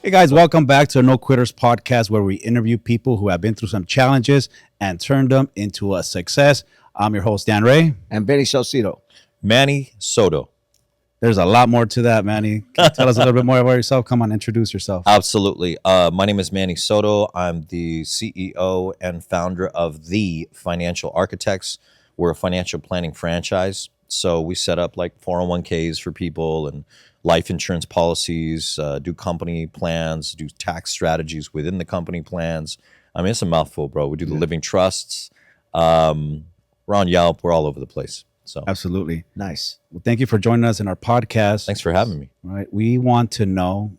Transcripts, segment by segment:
Hey guys, welcome back to the No Quitters podcast where we interview people who have been through some challenges and turned them into a success. I'm your host, Dan Rey. And Venny Saucedo. Manny Soto. There's a lot more to that, Manny. Can you tell us a little bit more about yourself? Come on, introduce yourself. Absolutely. My name is Manny Soto. I'm the CEO and founder of The Financial Architects. We're a financial planning franchise. So we set up like 401ks for people and life insurance policies, do company plans, do tax strategies within the company plans. I mean, it's a mouthful, bro. We do the living trusts. We're on Yelp. We're all over the place. So Absolutely. Nice. Well, thank you for joining us in our podcast. thanks for having me. Right. We want to know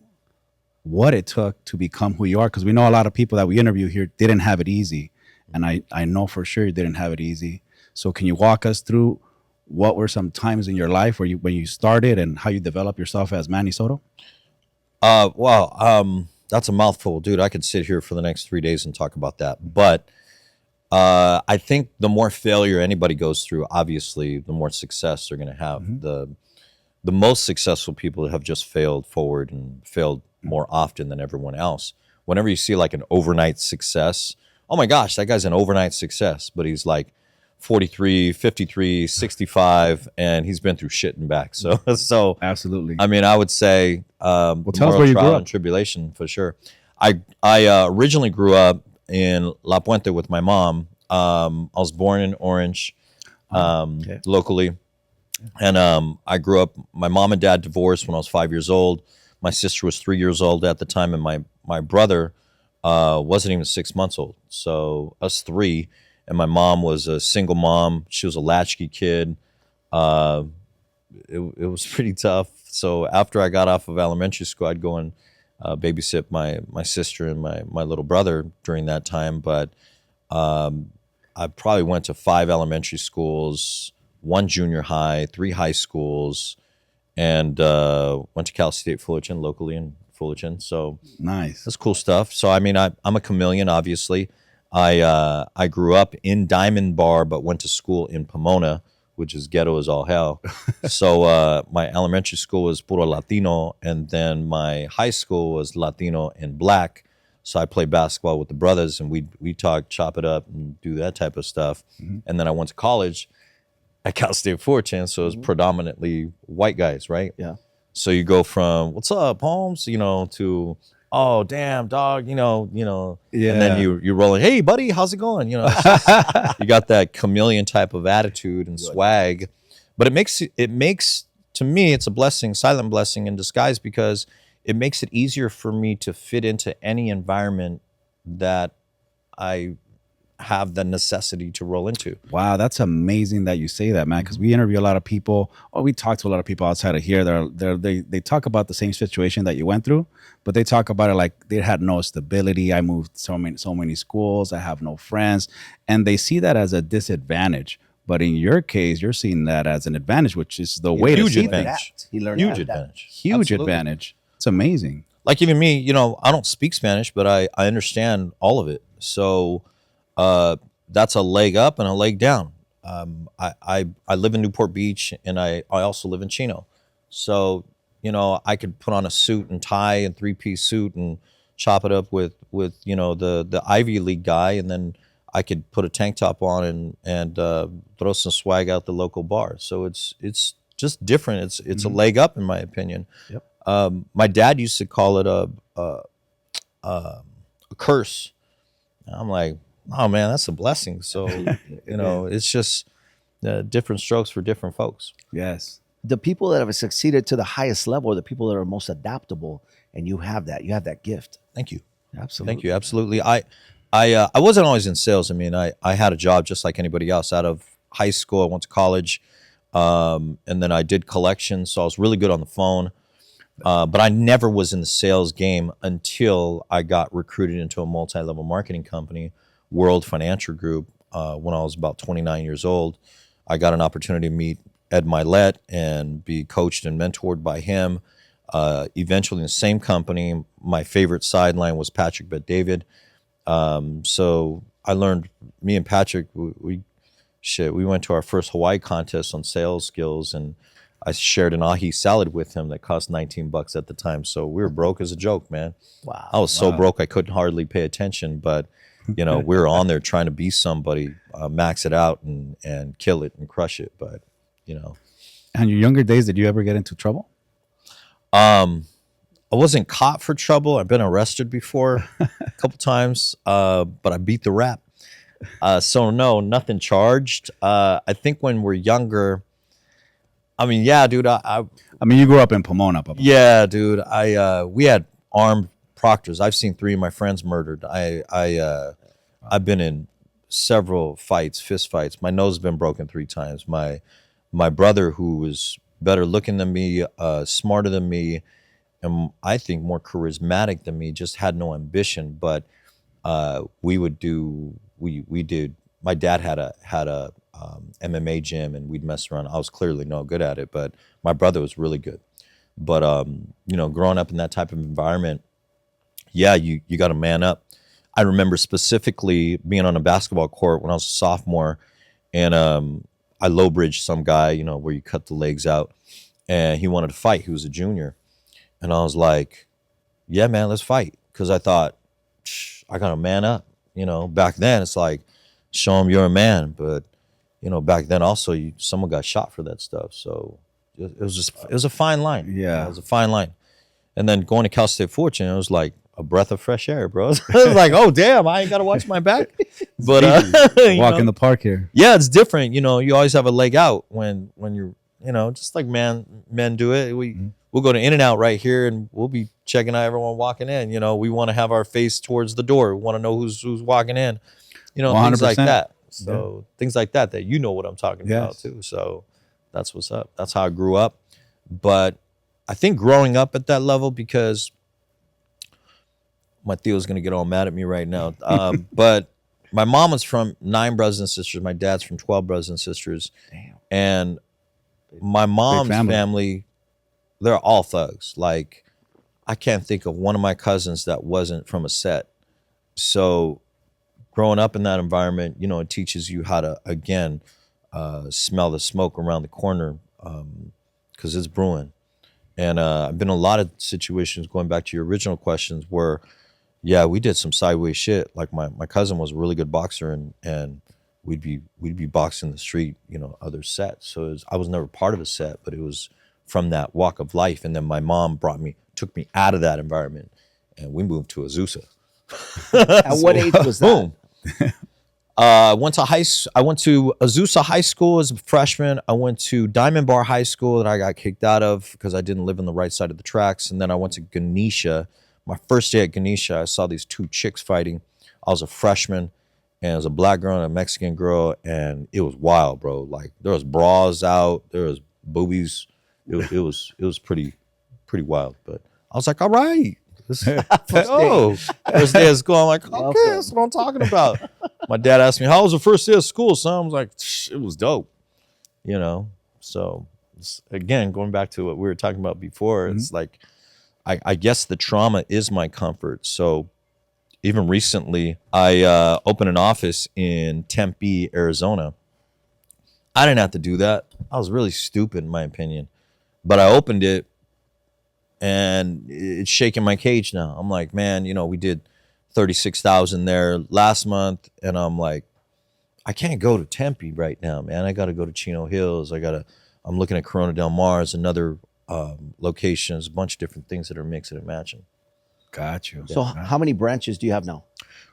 what it took to become who you are, because we know a lot of people that we interview here didn't have it easy. And I know for sure you didn't have it easy. So can you walk us through what were some times in your life when you started and how you developed yourself as Manny Soto? That's a mouthful, dude. I could sit here for the next 3 days and talk about that. But I think the more failure anybody goes through, obviously, the more success they're going to have. Mm-hmm. The most successful people have just failed forward and failed more often than everyone else. Whenever you see like an overnight success, oh my gosh, that guy's an overnight success, but he's like 43, 53, 65, and he's been through shit and back. So Absolutely. I mean, I would say tell us where you grew trial up. and tribulation for sure. I originally grew up in La Puente with my mom. I was born in Orange, locally, and I grew up. My mom and dad divorced when I was 5 years old. My sister was 3 years old at the time, and my brother wasn't even 6 months old. So us three, and my mom was a single mom. She was a latchkey kid. It was pretty tough. So after I got off of elementary school, I'd go and babysit my sister and my little brother during that time. But I probably went to 5 elementary schools, 1 junior high, 3 high schools, and went to Cal State Fullerton locally in Fullerton. So Nice. that's cool stuff. So I mean, I'm a chameleon, obviously. I grew up in Diamond Bar, but went to school in Pomona, which is ghetto as all hell. So my elementary school was puro Latino, and then my high school was Latino and black. So I played basketball with the brothers, and we talk, chop it up, and do that type of stuff. And then I went to college at Cal State Fullerton, so it was predominantly white guys, right? Yeah. So you go from "What's up, Holmes?" to "Oh, damn, dog," Yeah. and then you're rolling, "Hey, buddy, how's it going?" You got that chameleon type of attitude and swag, but it makes to me it's a blessing, silent blessing in disguise, because it makes it easier for me to fit into any environment that I have the necessity to roll into. Wow, that's amazing that you say that, man. Because we interview a lot of people, or we talk to a lot of people outside of here. They talk about the same situation that you went through, but they talk about it like they had no stability. I moved so many schools. I have no friends, and they see that as a disadvantage. But in your case, you're seeing that as an advantage, which is the way to Huge see advantage. things. He learned Huge how to adapt. advantage. Huge Absolutely. advantage. It's amazing. Like even me, I don't speak Spanish, but I understand all of it. So that's a leg up and a leg down. I live in Newport Beach, and I also live in Chino. So, I could put on a suit and tie and 3-piece suit and chop it up with the Ivy League guy, and then I could put a tank top on and throw some swag out the local bar. So it's just different. It's a leg up, in my opinion. Yep. My dad used to call it a curse. I'm like, oh man, that's a blessing. So it's just different strokes for different folks. Yes. The people that have succeeded to the highest level are the people that are most adaptable, and you have that gift. Thank you. Absolutely. Thank you. Absolutely. I wasn't always in sales. I mean, I had a job just like anybody else. Out of high school, I went to college, and then I did collections. So I was really good on the phone. But I never was in the sales game until I got recruited into a multi-level marketing company, World Financial Group, when I was about 29 years old. I got an opportunity to meet Ed Milet and be coached and mentored by him. Eventually in the same company, my favorite sideline was Patrick Bet-David. So I learned, me and Patrick, we went to our first Hawaii contest on sales skills, and I shared an ahi salad with him that cost $19 at the time. So we were broke as a joke, man. Wow. I was so broke I couldn't hardly pay attention, but we were on there trying to be somebody, max it out and kill it and crush it. But And your younger days, did you ever get into trouble? I wasn't caught for trouble. I've been arrested before a couple times, but I beat the rap. So no, nothing charged. I think when we're younger, I mean, yeah, dude. I mean, you grew up in Pomona, Papa. Yeah, dude. We had armed proctors. I've seen 3 of my friends murdered. I've been in several fights, fist fights. My nose has been broken 3 times. My brother, who was better looking than me, smarter than me, and I think more charismatic than me, just had no ambition. But we did. My dad had a MMA gym, and we'd mess around. I was clearly no good at it, but my brother was really good. But growing up in that type of environment, yeah, you got to man up. I remember specifically being on a basketball court when I was a sophomore, and I low bridged some guy, where you cut the legs out, and he wanted to fight. He was a junior, and I was like, "Yeah, man, let's fight," because I thought I got to man up. Back then it's like, show him you're a man, but back then also someone got shot for that stuff. So it was a fine line. Yeah. It was a fine line. And then going to Cal State Fullerton, it was like a breath of fresh air, bro. It was like, oh damn, I ain't got to watch my back. But walk in the park here. Yeah, it's different. You always have a leg out when you're, just like men do it. We'll go to In-N-Out right here, and we'll be checking out everyone walking in. We want to have our face towards the door. We want to know who's walking in. 100%. Things like that. So things like that what I'm talking about too. So that's what's up. That's how I grew up. But I think growing up at that level, because my Theo's going to get all mad at me right now. But my mom was from 9 brothers and sisters. My dad's from 12 brothers and sisters. Damn. And my mom's family, they're all thugs. Like, I can't think of one of my cousins that wasn't from a set. So growing up in that environment, it teaches you how to, again, smell the smoke around the corner, because it's brewing. And I've been in a lot of situations, going back to your original questions, where, yeah, we did some sideways shit. Like my cousin was a really good boxer, and we'd be boxing the street, other sets. So I was never part of a set, but it was from that walk of life. And then my mom took me out of that environment, and we moved to Azusa. At what age was that? Boom. I went to Azusa High School as a freshman. I went to Diamond Bar High School that I got kicked out of because I didn't live on the right side of the tracks. And then I went to Ganesha. My first day at Ganesha, I saw these 2 chicks fighting. I was a freshman, and it was a black girl and a Mexican girl, and it was wild, bro. Like, there was bras out, there was boobies. It was pretty wild. But I was like, all right. First day of school. I'm like, okay, that's what I'm talking about. My dad asked me, how was the first day of school, son? I was like, it was dope. So again, going back to what we were talking about before, it's like, I guess the trauma is my comfort. So even recently, I opened an office in Tempe, Arizona. I didn't have to do that. I was really stupid, in my opinion. But I opened it, and it's shaking my cage now. I'm like, man, we did 36,000 there last month, and I'm like, I can't go to Tempe right now, man. I got to go to Chino Hills. I'm looking at Corona Del Mar, another locations, a bunch of different things that are mixing and matching. Got you. So how many branches do you have now?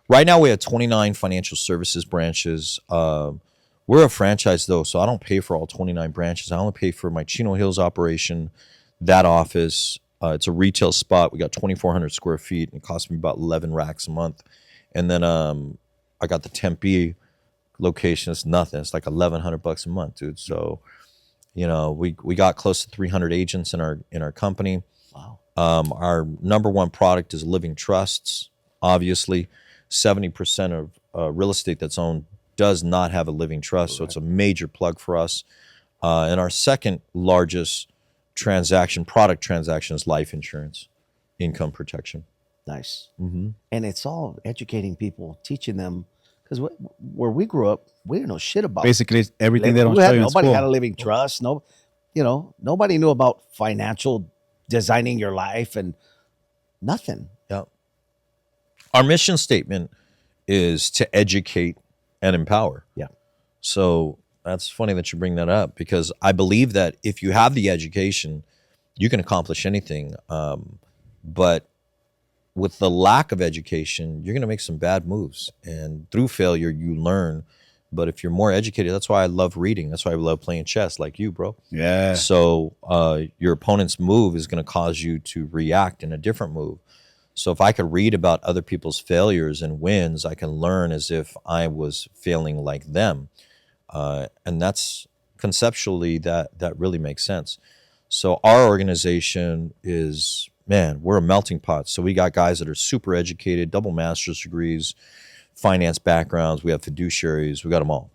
Right now we have 29 financial services branches. We're a franchise though, so I don't pay for all 29 branches. I only pay for my Chino Hills operation, that office. It's a retail spot. We got 2,400 square feet, and it costs me about 11 racks a month. And then I got the Tempe location. It's nothing. It's like $1,100 a month, dude. So, we got close to 300 agents in our company. Wow. Our number one product is living trusts. Obviously, 70% of real estate that's owned does not have a living trust. Correct. So it's a major plug for us. And our second largest product transaction is life insurance, income protection. Nice. Mm-hmm. And it's all educating people, teaching them, because where we grew up, we didn't know shit about. Basically, everything they don't we show had, you in nobody school. had a living trust. No, nobody knew about financial designing your life and nothing. Yeah. Our mission statement is to educate and empower. Yeah. So that's funny that you bring that up, because I believe that if you have the education, you can accomplish anything. But with the lack of education, you're going to make some bad moves. And through failure, you learn. But if you're more educated, that's why I love reading. That's why I love playing chess, like you, bro. Yeah. So your opponent's move is going to cause you to react in a different move. So if I could read about other people's failures and wins, I can learn as if I was failing like them. And that's conceptually that really makes sense. So our organization is, man, we're a melting pot. So we got guys that are super educated, double master's degrees, finance backgrounds. We have fiduciaries. We got them all.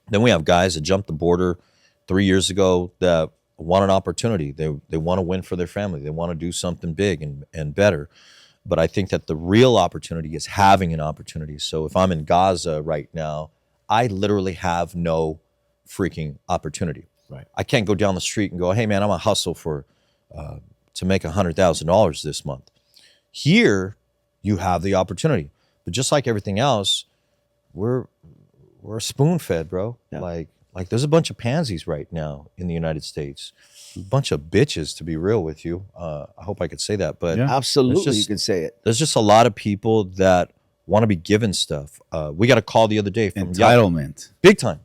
Then we have guys that jumped the border 3 years ago that want an opportunity. They want to win for their family. They want to do something big and better. But I think that the real opportunity is having an opportunity. So if I'm in Gaza right now, I literally have no freaking opportunity. Right. I can't go down the street and go, hey man, I'm gonna hustle for to make $100,000 this month. Here, you have the opportunity. But just like everything else, we're spoon fed, bro. Yeah. Like there's a bunch of pansies right now in the United States. A bunch of bitches, to be real with you. I hope I could say that, but Yeah. Absolutely, you can say it. there's just a lot of people that want to be given stuff. We got a call the other day from Entitlement. big time.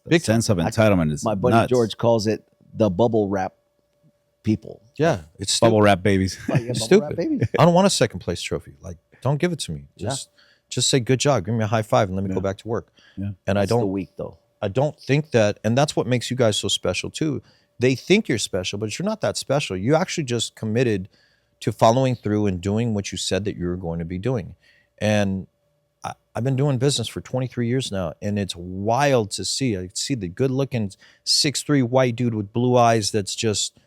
The Big sense of entitlement is My buddy nuts. George calls it the bubble wrap people. Yeah, it's stupid. Bubble wrap babies. Oh, yeah, bubble Stupid. wrap babies. I don't want a second place trophy. Like, don't give it to me. Just say good job. Give me a high five and let me go back to work. Yeah. And That's the week though. I don't think that, and that's what makes you guys so special too. They think you're special, but you're not that special. You actually just committed to following through and doing what you said that you were going to be doing. And I've been doing business for 23 years now, and it's wild to see. I see the good-looking 6'3" white dude with blue eyes that's just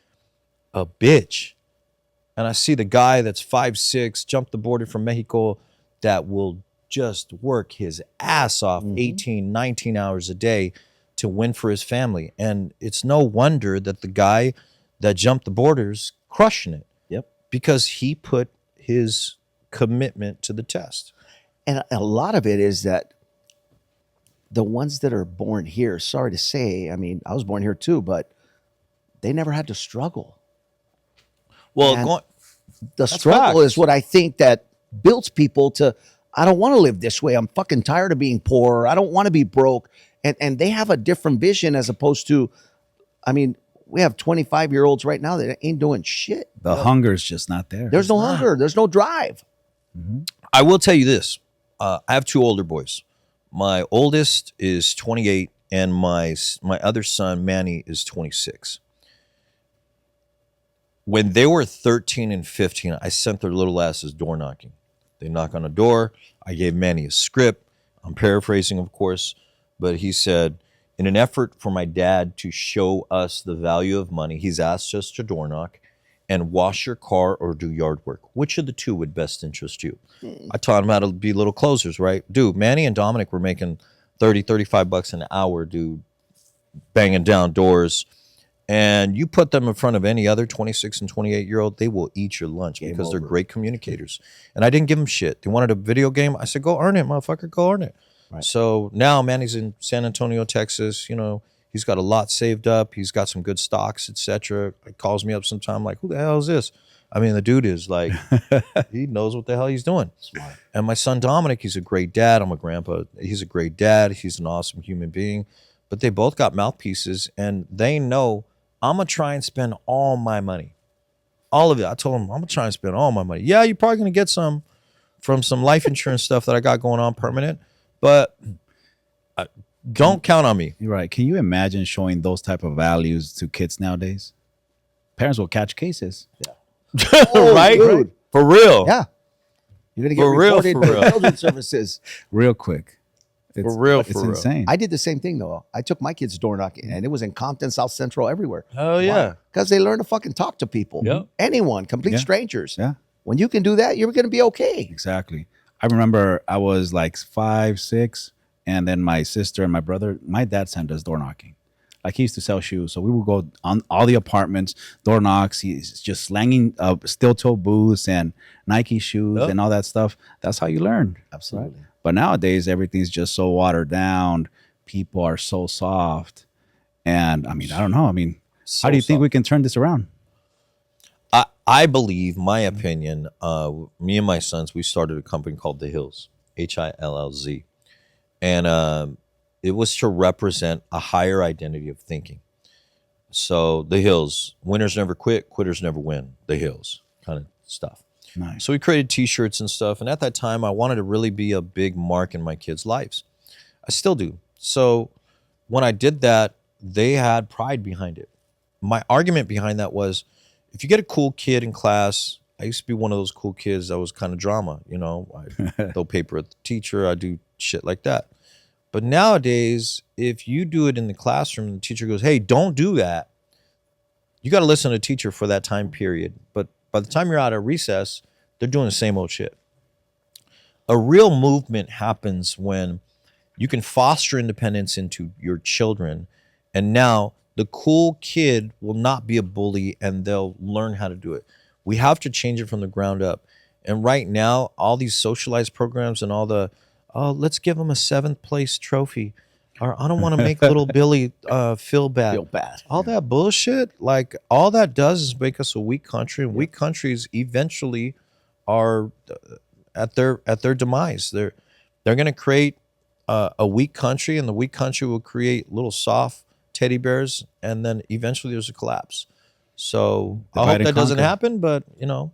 a bitch. And I see the guy that's 5'6", jumped the border from Mexico, that will just work his ass off 18, 19 hours a day to win for his family. And it's no wonder that the guy that jumped the border's crushing it. Yep. Because he put his commitment to the test. And a lot of it is that the ones that are born here, sorry to say, I mean, I was born here too, but they never had to struggle. Well, And going, The struggle facts. is what I think that builds people to, I don't want to live this way. I'm fucking tired of being poor. I don't want to be broke. And they have a different vision as opposed to, I mean, we have 25-year-olds right now that ain't doing shit. The hunger's just not there. There's no hunger. There's no drive. I will tell you this. I have two older boys. My oldest is 28, and my other son, Manny, is 26. When they were 13 and 15, I sent their little asses door knocking. They knock on a door. I gave Manny a script. I'm paraphrasing, of course, but he said, in an effort for my dad to show us the value of money, he's asked us to door knock and wash your car or do yard work. Which of the two would best interest you? I taught him how to be little closers, right? Dude, Manny and Dominic were making $30-35 an hour, dude, banging down doors. And you put them in front of any other 26 and 28-year-old, they will eat your lunch because they're great communicators. And I didn't give them shit. They wanted a video game. I said, go earn it, motherfucker, go earn it. Right. So now Manny's in San Antonio, Texas. You know, he's got a lot saved up. He's got some good stocks, etc. He calls me up sometime like, who the hell is this? I mean, the dude is like, he knows what the hell he's doing. Smart. And my son Dominic, he's a great dad. I'm a grandpa. He's a great dad. He's an awesome human being. But they both got mouthpieces, and they know I'm going to try and spend all my money. All of it. I told them, I'm going to try and spend all my money. Yeah, you're probably going to get some from some life insurance stuff that I got going on permanent, but don't count on me. You're right. Can you imagine showing those type of values to kids nowadays? Parents will catch cases. Oh, Right? dude. For real. Yeah. You're going to get For real, reported for to real. children's services. Real quick. It's, For real, It's for real. insane. I did the same thing, though. I took my kids door knocking, and it was in Compton, South Central, everywhere. Hell yeah. Because they learn to fucking talk to people. Yep. Anyone, complete Yeah. strangers. Yeah. When you can do that, you're going to be okay. Exactly. I remember I was like 5, 6, and then my sister and my brother, my dad sent us door knocking. like he used to sell shoes. So we would go on all the apartments, door knocks. He's just slanging steel toe boots and Nike shoes Yep. and all that stuff. That's how you learn. Absolutely. But nowadays, everything's just so watered down. People are so soft. And I mean, I don't know. I mean, how do you think we can turn this around? I believe, my opinion, me and my sons, we started a company called The Hills, HILLZ. And it was to represent a higher identity of thinking. So The Hills, winners never quit, quitters never win. The Hills kind of stuff. Nice. So we created T-shirts and stuff. And at that time, I wanted to really be a big mark in my kids' lives. I still do. So when I did that, they had pride behind it. My argument behind that was, if you get a cool kid in class, I used to be one of those cool kids that was kind of drama, you know, I throw paper at the teacher, I do shit like that. But nowadays, if you do it in the classroom and the teacher goes, hey, don't do that, you got to listen to the teacher for that time period. But by the time you're out of recess, they're doing the same old shit. A real movement happens when you can foster independence into your children. And now the cool kid will not be a bully and they'll learn how to do it. We have to change it from the ground up. And right now, all these socialized programs and all the, oh, let's give them a 7th place trophy. Or I don't want to make little Billy feel bad. Feel bad. All that bullshit, like all that does is make us a weak country. And weak countries eventually are at their demise. They're going to create a weak country, and the weak country will create little soft teddy bears, and then eventually there's a collapse. So I hope that doesn't happen, but you know,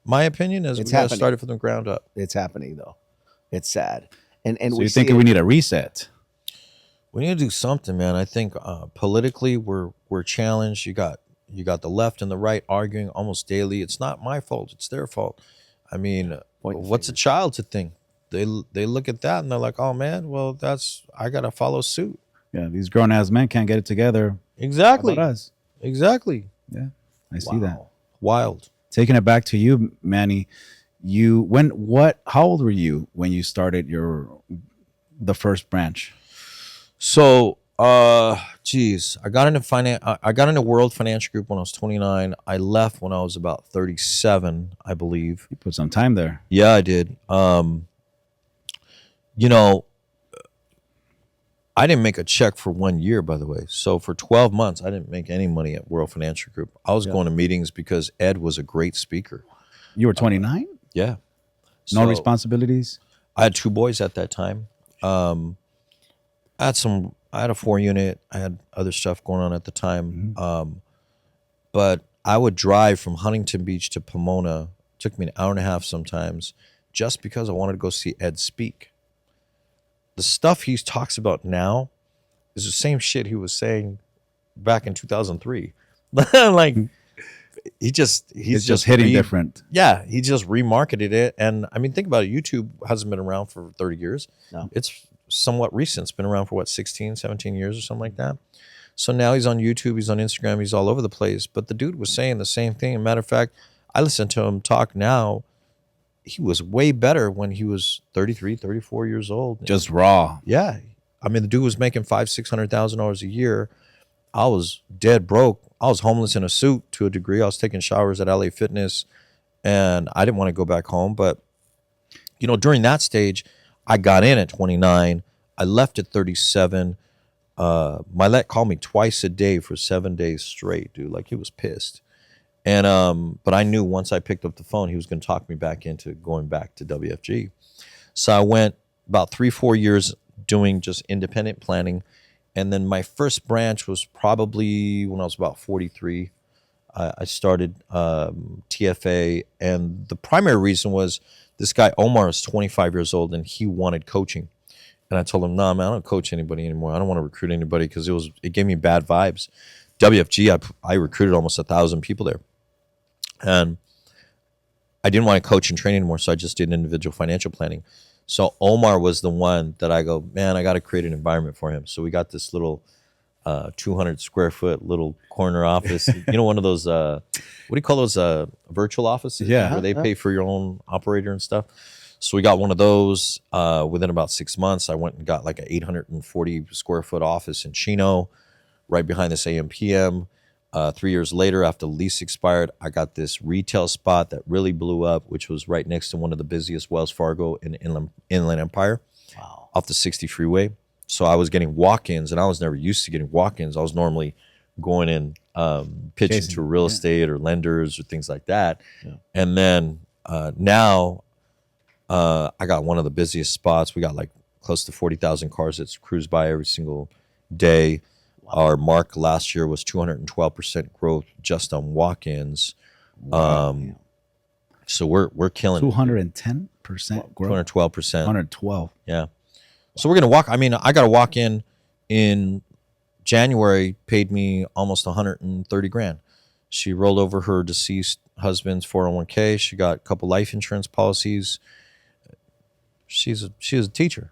my opinion is we got to start it from the ground up. It's happening though. It's sad. And So we you think we need a reset? We need to do something, man. I think politically we're challenged. You got the left and the right arguing almost daily. It's not my fault, it's their fault. I mean, what's a child to think? They look at that and they're like, oh man, well I gotta follow suit. Yeah, these grown ass men can't get it together. Exactly. How about us? Exactly. Yeah, I see that. Wild. Taking it back to you, Manny. How old were you when you started the first branch? So, geez, I got into World Financial Group when I was 29. I left when I was about 37, I believe. You put some time there. Yeah, I did. You know, I didn't make a check for 1 year, by the way. So for 12 months, I didn't make any money at World Financial Group. I was going to meetings because Ed was a great speaker. You were 29? Yeah. No responsibilities? I had 2 boys at that time. I had a 4-unit. I had other stuff going on at the time. Mm-hmm. But I would drive from Huntington Beach to Pomona. It took me an hour and a half sometimes, just because I wanted to go see Ed speak. The stuff he talks about now is the same shit he was saying back in 2003. Like he's just hitting different. Yeah, he just remarketed it. And I mean, think about it. YouTube hasn't been around for 30 years. No. It's somewhat recent. It's been around for 16, 17 years or something like that. So now he's on YouTube, he's on Instagram, he's all over the place. But the dude was saying the same thing. As a matter of fact, I listen to him talk now. He was way better when he was 33, 34 years old. Just raw. Yeah. I mean, the dude was making $500,000-$600,000 a year. I was dead broke. I was homeless in a suit to a degree. I was taking showers at LA Fitness, and I didn't want to go back home. But, you know, during that stage, I got in at 29. I left at 37. Mylette called me twice a day for 7 days straight, dude. Like, he was pissed. And but I knew once I picked up the phone, he was going to talk me back into going back to WFG. So I went about 3-4 years doing just independent planning. And then my first branch was probably when I was about 43. I started TFA. And the primary reason was this guy, Omar, is 25 years old and he wanted coaching. And I told him, nah, man, I don't coach anybody anymore. I don't want to recruit anybody because it gave me bad vibes. WFG, I recruited almost 1,000 people there. And I didn't want to coach and train anymore, so I just did individual financial planning. So Omar was the one that I go, man, I got to create an environment for him. So we got this little 200 square foot little corner office. You know, one of those, what do you call those, virtual offices? Yeah. Where they pay for your own operator and stuff. So we got one of those. Within about 6 months, I went and got like an 840 square foot office in Chino. right behind this AM/PM. 3 years later, after the lease expired, I got this retail spot that really blew up, which was right next to one of the busiest Wells Fargo in Inland Empire, Wow. off the 60 freeway. So I was getting walk-ins, and I was never used to getting walk-ins. I was normally going in pitching Chasing, to real yeah. estate or lenders or things like that. Yeah. And then now I got one of the busiest spots. We got like close to 40,000 cars that cruise by every single day. Our mark last year was 212% growth just on walk-ins. So we're killing 210% growth. 212%. 112. Yeah. So we're gonna walk. I mean, I got a walk-in in January, paid me almost 130 grand. She rolled over her deceased husband's 401k. She got a couple life insurance policies. She was a teacher.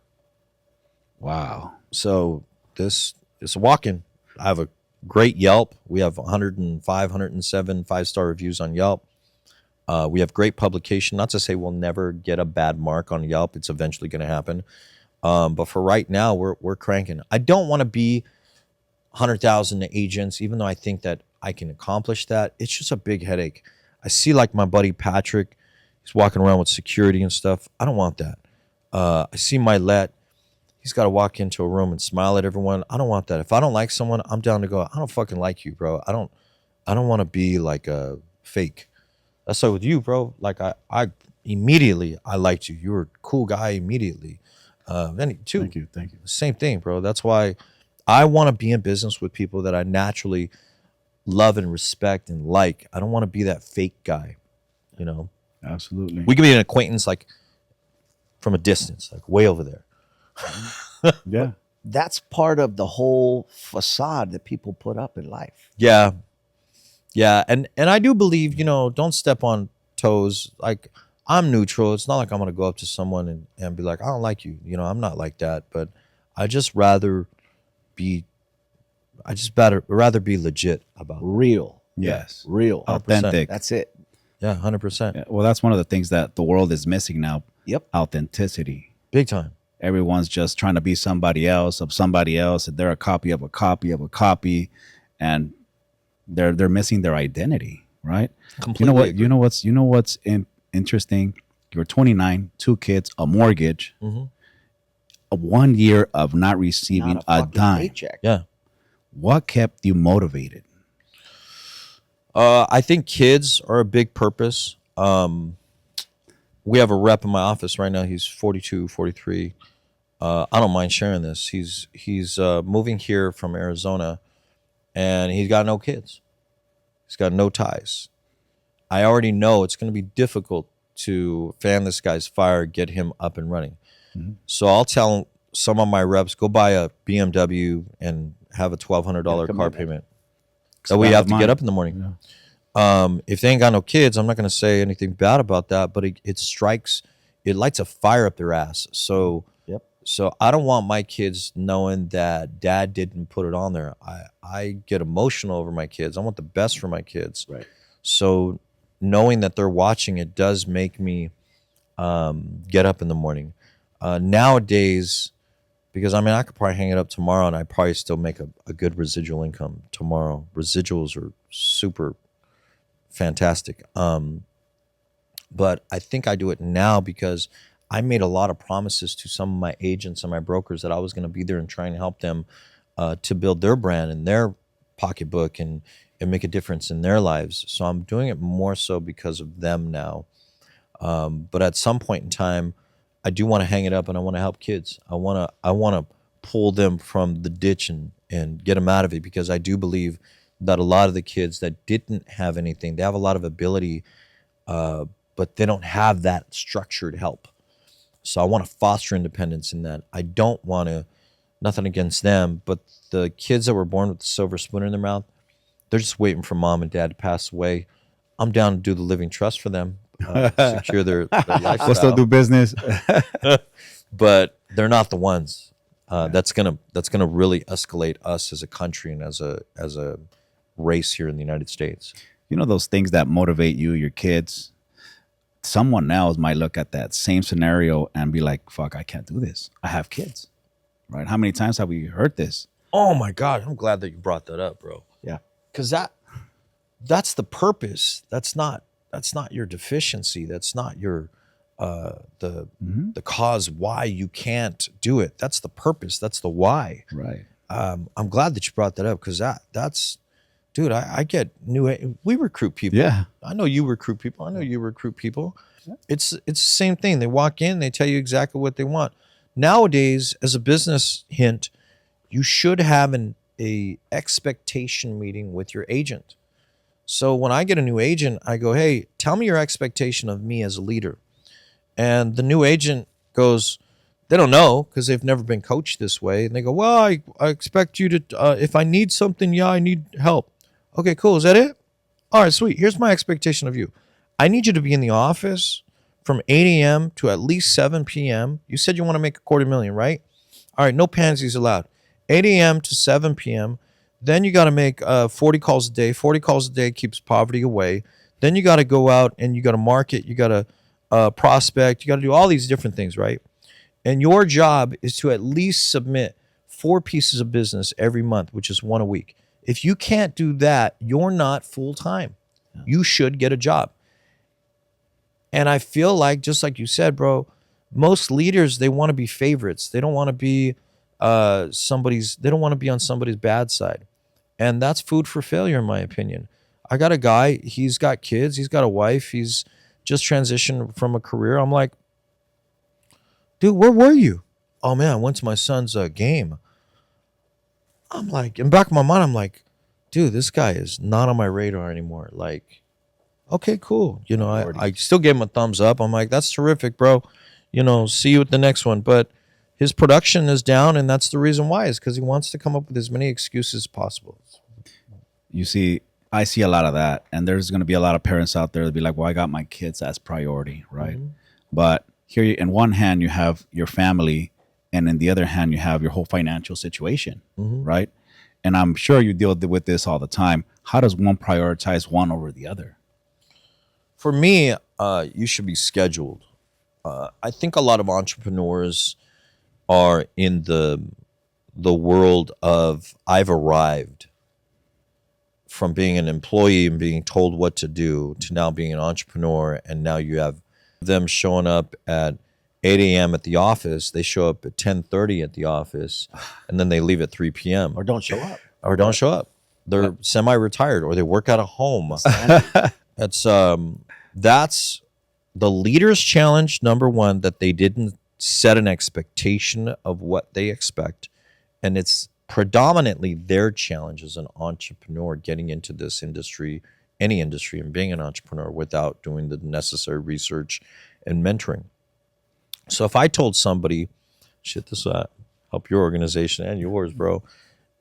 Wow. So this is a walk-in. I have a great Yelp. We have 105, 107 5-star reviews on Yelp. We have great publication. Not to say we'll never get a bad mark on Yelp. It's eventually going to happen. But for right now, we're cranking. I don't want to be 100,000 agents, even though I think that I can accomplish that. It's just a big headache. I see like my buddy Patrick. He's walking around with security and stuff. I don't want that. I see Milet. He's got to walk into a room and smile at everyone. I don't want that. If I don't like someone, I'm down to go, I don't fucking like you, bro. I don't want to be like a fake. That's so with you, bro. Like I immediately, I liked you. You were a cool guy immediately. Venny too. Thank you. Same thing, bro. That's why I want to be in business with people that I naturally love and respect and like. I don't want to be that fake guy, you know? Absolutely. We can be an acquaintance like from a distance, like way over there. Yeah. That's part of the whole facade that people put up in life. Yeah. Yeah. And I do believe, you know, don't step on toes. Like I'm neutral. It's not like I'm going to go up to someone and be like, I don't like you. You know, I'm not like that, but I just rather be be legit about it. Real. Yes. Real. Authentic. That's it. Yeah. 100%. Yeah, well, that's one of the things that the world is missing now. Yep. Authenticity. Big time. Everyone's just trying to be somebody else of somebody else, and they're a copy of a copy of a copy, and they're missing their identity, right? Completely You know what's interesting? You're 29, 2 kids, a mortgage, Mm-hmm. a 1 year of not receiving Not a fucking dime. paycheck. Yeah. What kept you motivated? I think kids are a big purpose. We have a rep in my office right now. He's 42, 43. I don't mind sharing this. He's moving here from Arizona, and he's got no kids. He's got no ties. I already know it's going to be difficult to fan this guy's fire, get him up and running. Mhm. So I'll tell some of my reps, go buy a BMW and have a $1,200 car payment. That way you have to get up in the morning. Yeah. If they ain't got no kids, I'm not going to say anything bad about that, but it lights a fire up their ass. So, Yep. so I don't want my kids knowing that dad didn't put it on there. I get emotional over my kids. I want the best for my kids. Right. So knowing that they're watching it does make me get up in the morning. Nowadays, because I mean, I could probably hang it up tomorrow and I probably still make a good residual income tomorrow. Residuals are super fantastic. But I think I do it now because I made a lot of promises to some of my agents and my brokers that I was going to be there and try and help them to build their brand and their pocketbook and make a difference in their lives. So I'm doing it more so because of them now. But at some point in time, I do want to hang it up and I want to help kids. I want to pull them from the ditch and get them out of it, because I do believe that a lot of the kids that didn't have anything, they have a lot of ability, but they don't have that structured help. So I want to foster independence in that. I don't want to, nothing against them, but the kids that were born with the silver spoon in their mouth, they're just waiting for mom and dad to pass away. I'm down to do the living trust for them, secure their lifestyle. We'll still do business. But they're not the ones. That's gonna really escalate us as a country and as a race here in the United States. You know, those things that motivate you, your kids. Someone else might look at that same scenario and be like, fuck, I can't do this. I have kids, right? How many times have we heard this? Oh my God, I'm glad that you brought that up, bro. Yeah. Because that's the purpose. That's not your deficiency. That's not your the cause why you can't do it. That's the purpose. That's the why. Right. I'm glad that you brought that up, because that's, dude, I get we recruit people. Yeah. I know you recruit people. I know you recruit people. It's the same thing. They walk in, they tell you exactly what they want. Nowadays, as a business hint, you should have a expectation meeting with your agent. So when I get a new agent, I go, hey, tell me your expectation of me as a leader. And the new agent goes, they don't know because they've never been coached this way. And they go, well, I expect you to, if I need something, yeah, I need help. Okay, cool. Is that it? All right, sweet. Here's my expectation of you. I need you to be in the office from 8 a.m. to at least 7 p.m. You said you want to make $250,000, right? All right, no pansies allowed. 8 a.m. to 7 p.m. Then you got to make 40 calls a day. 40 calls a day keeps poverty away. Then you got to go out and you got to market. You got to prospect. You got to do all these different things, right? And your job is to at least submit 4 pieces of business every month, which is 1 a week. If you can't do that, you're not full-time. You should get a job. And I feel like, just like you said, bro, most leaders, they want to be favorites. They don't want to be they don't want to be on somebody's bad side. And that's food for failure, in my opinion. I got a guy, he's got kids, he's got a wife, he's just transitioned from a career. I'm like, dude, where were you? Oh man, I went to my son's game. I'm like, in the back of my mind, I'm like, dude, this guy is not on my radar anymore. Like, okay, cool. You know, I still gave him a thumbs up. I'm like, that's terrific, bro. You know, see you at the next one. But his production is down, and that's the reason why, is because he wants to come up with as many excuses as possible. You see, I see a lot of that, and there's going to be a lot of parents out there that be like, well, I got my kids as priority, right? But here, in one hand, you have your family, and in the other hand, you have your whole financial situation, right? And I'm sure you deal with this all the time. How does one prioritize one over the other? For me, you should be scheduled. I think a lot of entrepreneurs are in the world of, I've arrived from being an employee and being told what to do to now being an entrepreneur. And now you have them showing up at 8 a.m. at the office. They show up at 10:30 at the office, and then they leave at 3 p.m. Or don't show up. Or don't show up. They're semi-retired, or they work out of home. That's the leader's challenge, number one, that they didn't set an expectation of what they expect. And it's predominantly their challenge as an entrepreneur getting into this industry, any industry, and being an entrepreneur without doing the necessary research and mentoring. So if I told somebody, shit, this help your organization and yours, bro,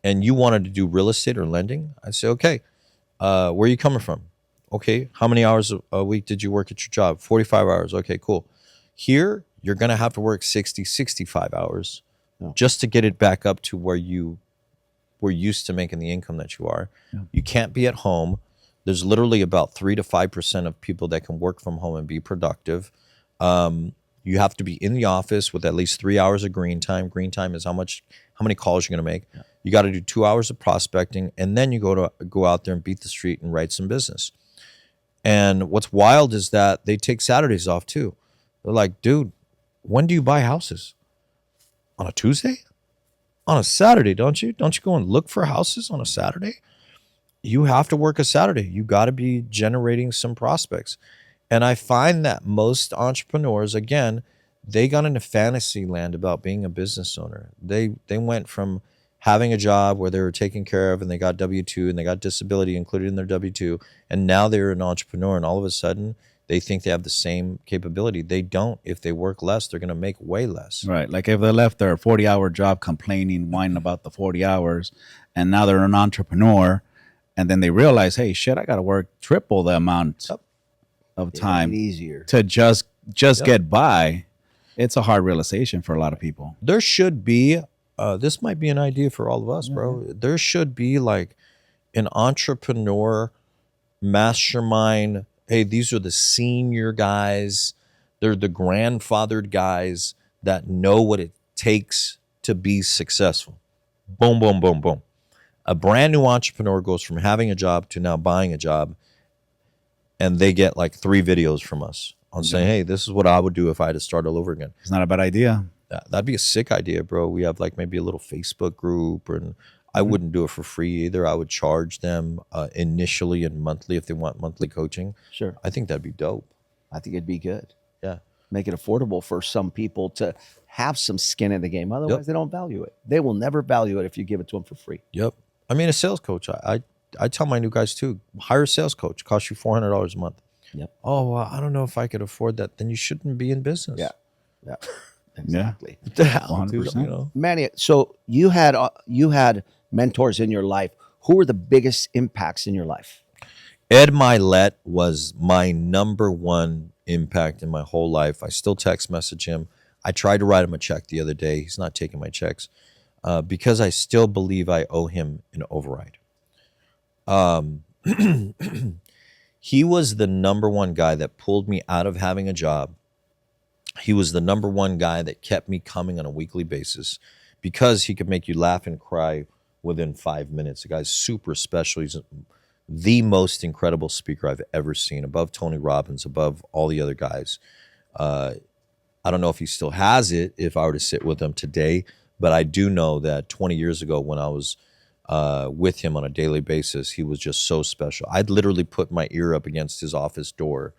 and you wanted to do real estate or lending, I'd say, okay, where are you coming from? Okay, how many hours a week did you work at your job? 45 hours. Okay, cool. Here, you're going to have to work 60, 65 hours just to get it back up to where you were used to making the income that you are. You can't be at home. There's literally about 3 to 5% of people that can work from home and be productive. You have to be in the office with at least 3 hours of green time. Green time is how many calls you're going to make. You got to do 2 hours of prospecting, and then you go out there and beat the street and write some business. And what's wild is that they take Saturdays off too. They're like, dude, when do you buy houses? On a Tuesday? On a Saturday, don't you? Don't you go and look for houses on a Saturday? You have to work a Saturday. You got to be generating some prospects. And I find that most entrepreneurs, again, they got into fantasy land about being a business owner. They went from having a job where they were taken care of and they got W-2 and they got disability included in their W-2, and now they're an entrepreneur, and all of a sudden they think they have the same capability. They don't. If they work less, they're going to make way less. Right. Like if they left their 40-hour job complaining, whining about the 40 hours, and now they're an entrepreneur, and then they realize, hey, shit, I got to work triple the amount of time Easier. to just get by. It's a hard realization for a lot of people. There should be, this might be an idea for all of us, bro. There should be like an entrepreneur mastermind. Hey, these are the senior guys. They're the grandfathered guys that know what it takes to be successful. Boom, boom, boom, boom. A brand new entrepreneur goes from having a job to now buying a job, and they get like 3 videos from us on saying, hey, this is what I would do if I had to start all over again. It's not a bad idea. That'd be a sick idea, bro. We have like maybe a little Facebook group, and I wouldn't do it for free either. I would charge them initially and monthly if they want monthly coaching. Sure. I think that'd be dope. I think it'd be good. Yeah. Make it affordable for some people to have some skin in the game. Otherwise, they don't value it. They will never value it if you give it to them for free. Yep. I mean, a sales coach. I tell my new guys too, hire a sales coach. Costs you $400 a month. Yep. Oh, well, I don't know if I could afford that. Then you shouldn't be in business. Yeah. Yeah. Exactly. What the hell, dude, 100%. you know? Manny, so you had mentors in your life. Who were the biggest impacts in your life? Ed Milet was my number one impact in my whole life. I still text message him. I tried to write him a check the other day. He's not taking my checks because I still believe I owe him an override. He was the number one guy that pulled me out of having a job. He was the number one guy that kept me coming on a weekly basis because he could make you laugh and cry within 5 minutes. The guy's super special. He's the most incredible speaker I've ever seen, above Tony Robbins, above all the other guys. I don't know if he still has it if I were to sit with him today, but I do know that 20 years ago when I was with him on a daily basis, he was just so special. I'd literally put my ear up against his office door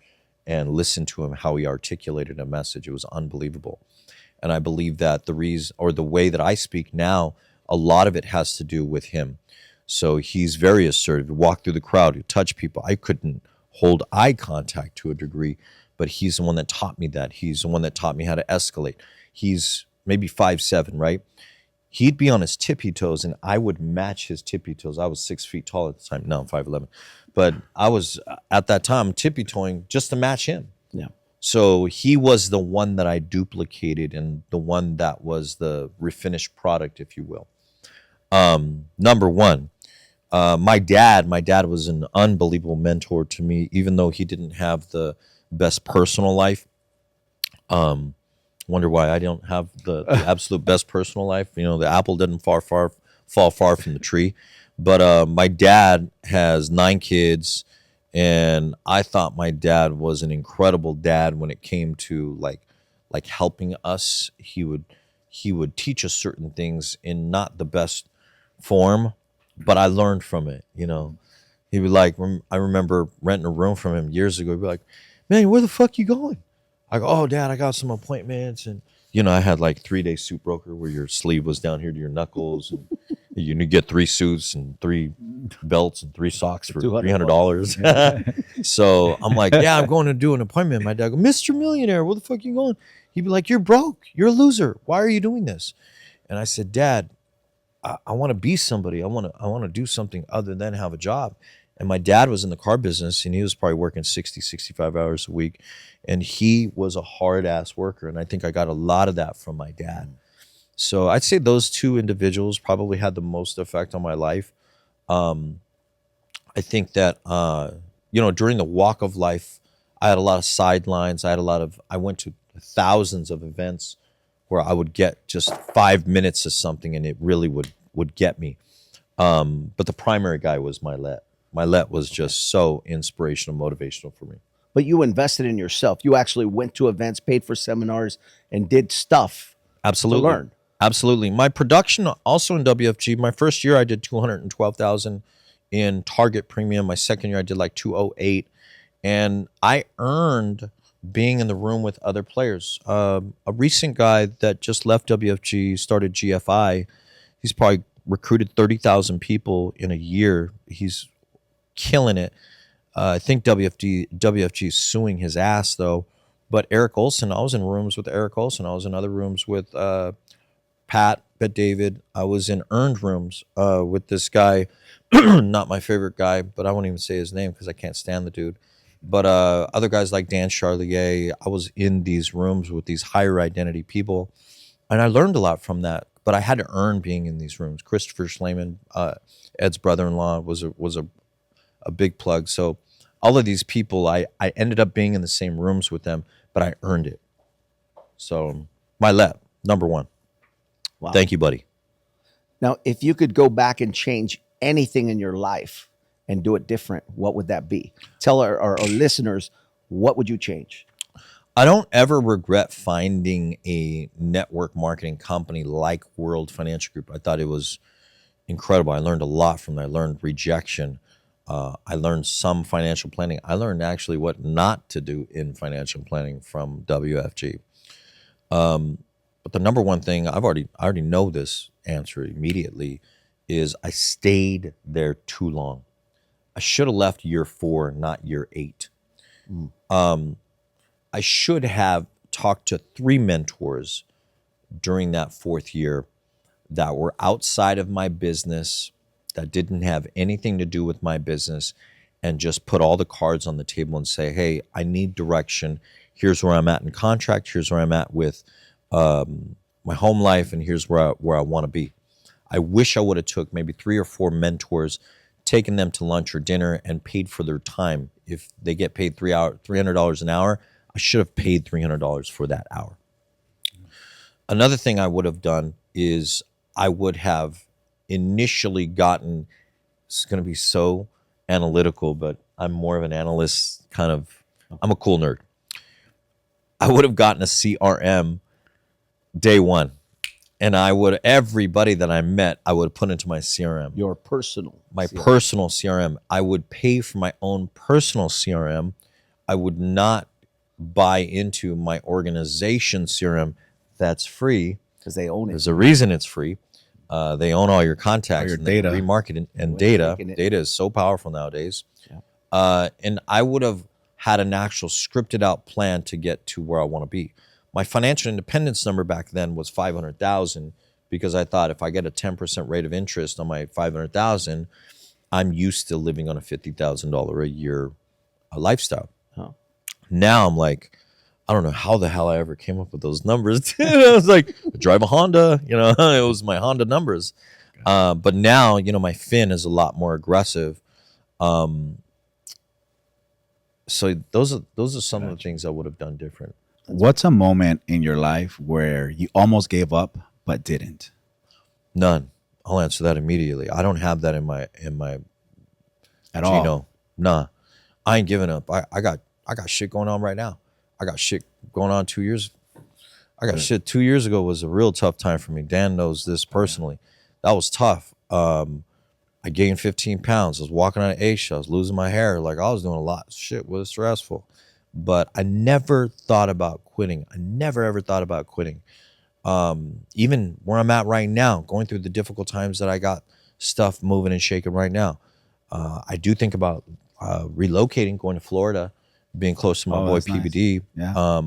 and listen to him, how he articulated a message. It was unbelievable. And I believe that the reason, or the way that I speak now, a lot of it has to do with him. So he's very assertive. You walk through the crowd, you touch people. I couldn't hold eye contact to a degree, but he's the one that taught me that. He's the one that taught me how to escalate. He's maybe 5'7", right? He'd be on his tippy toes and I would match his tippy toes. I was 6 feet tall at the time. Now I'm 5'11". But I was, at that time, tippy-toeing just to match him. Yeah. So he was the one that I duplicated and the one that was the refinished product, if you will. Number one, my dad was an unbelievable mentor to me, even though he didn't have the best personal life. Wonder why I don't have the absolute best personal life. You know, the apple didn't fall far from the tree. But my dad has 9 kids, and I thought my dad was an incredible dad when it came to like helping us. He would teach us certain things in not the best form, but I learned from it. You know, he would I remember renting a room from him years ago. He'd be like, "Man, where the fuck you going?" I go, "Oh, Dad, I got some appointments." And you know, I had like 3-day suit broker where your sleeve was down here to your knuckles, and you get 3 suits and 3 belts and 3 socks for $300. So I'm like, "Yeah, I'm going to do an appointment." My dad go, "Mr. Millionaire, where the fuck you going?" He'd be like, "You're broke. You're a loser. Why are you doing this?" And I said, "Dad, I want to be somebody. I want to do something other than have a job." And my dad was in the car business, and he was probably working 60, 65 hours a week. And he was a hard ass worker. And I think I got a lot of that from my dad. So I'd say those 2 individuals probably had the most effect on my life. I think that, you know, during the walk of life, I had a lot of sidelines. I went to thousands of events where I would get just 5 minutes of something and it really would get me. But the primary guy was Milet. Milet was just so inspirational, motivational for me. But you invested in yourself. You actually went to events, paid for seminars, and did stuff Absolutely. to learn. Absolutely. My production also in WFG, my first year I did 212,000 in target premium. My second year I did like 208. And I earned being in the room with other players. A recent guy that just left WFG, started GFI, he's probably recruited 30,000 people in a year. He's killing it. I think WFG is suing his ass though. But Eric Olson, I was in rooms with Eric Olson. I was in other rooms with Pat David. I was in earned rooms with this guy, not my favorite guy, but I won't even say his name because I can't stand the dude. But other guys like Dan Charlier, I was in these rooms with these higher identity people, and I learned a lot from that. But I had to earn being in these rooms. Christopher Schleman, Ed's brother-in-law, was a big plug. So all of these people, I ended up being in the same rooms with them, but I earned it. So Milet, number one. Wow. Thank you, buddy. Now, if you could go back and change anything in your life and do it different, what would that be? Tell our listeners, what would you change? I don't ever regret finding a network marketing company like World Financial Group. I thought it was incredible. I learned a lot from that. I learned rejection. I learned some financial planning. I learned actually what not to do in financial planning from WFG. But the number one thing I already know this answer immediately is I stayed there too long. I should have left year 4, not year 8. I should have talked to 3 mentors during that 4th year that were outside of my business, that didn't have anything to do with my business, and just put all the cards on the table and say, hey, I need direction. Here's where I'm at in contract. Here's where I'm at with my home life, and here's where I want to be. I wish I would have took maybe 3 or 4 mentors, taken them to lunch or dinner, and paid for their time. If they get paid $300 an hour, I should have paid $300 for that hour. Another thing I would have done is I would have initially gotten, it's going to be so analytical, but I'm more of an analyst kind of, I'm a cool nerd. I would have gotten a CRM day 1. And everybody that I met, I would put into my CRM. Your personal. My personal CRM. I would pay for my own personal CRM. I would not buy into my organization CRM that's free. Because they own it. There's a reason it's free. They own all your contacts, All your and data. remarketing and data. Data is so powerful nowadays. Yeah. And I would have had an actual scripted out plan to get to where I want to be. My financial independence number back then was 500,000 because I thought if I get a 10% rate of interest on my 500,000, I'm used to living on a $50,000 a year lifestyle. Huh. Now I'm like, I don't know how the hell I ever came up with those numbers. I was like, I drive a Honda, it was my Honda numbers. But now, my fin is a lot more aggressive. So those are some of the things I would have done different. What's a moment in your life where you almost gave up but didn't? None. I'll answer that immediately. I don't have that in my At all? Gino. Nah. I ain't giving up. I got shit going on right now. I got shit going on 2 years. I got shit 2 years ago was a real tough time for me. Dan knows this personally. That was tough. I gained 15 pounds. I was walking on eggshells. I was losing my hair. Like I was doing a lot. Shit was stressful. But I never thought about quitting. I never ever thought about quitting. Even where I'm at right now, going through the difficult times that I got stuff moving and shaking right now. I do think about relocating, going to Florida, being close to my boy that's nice. PBD. Yeah.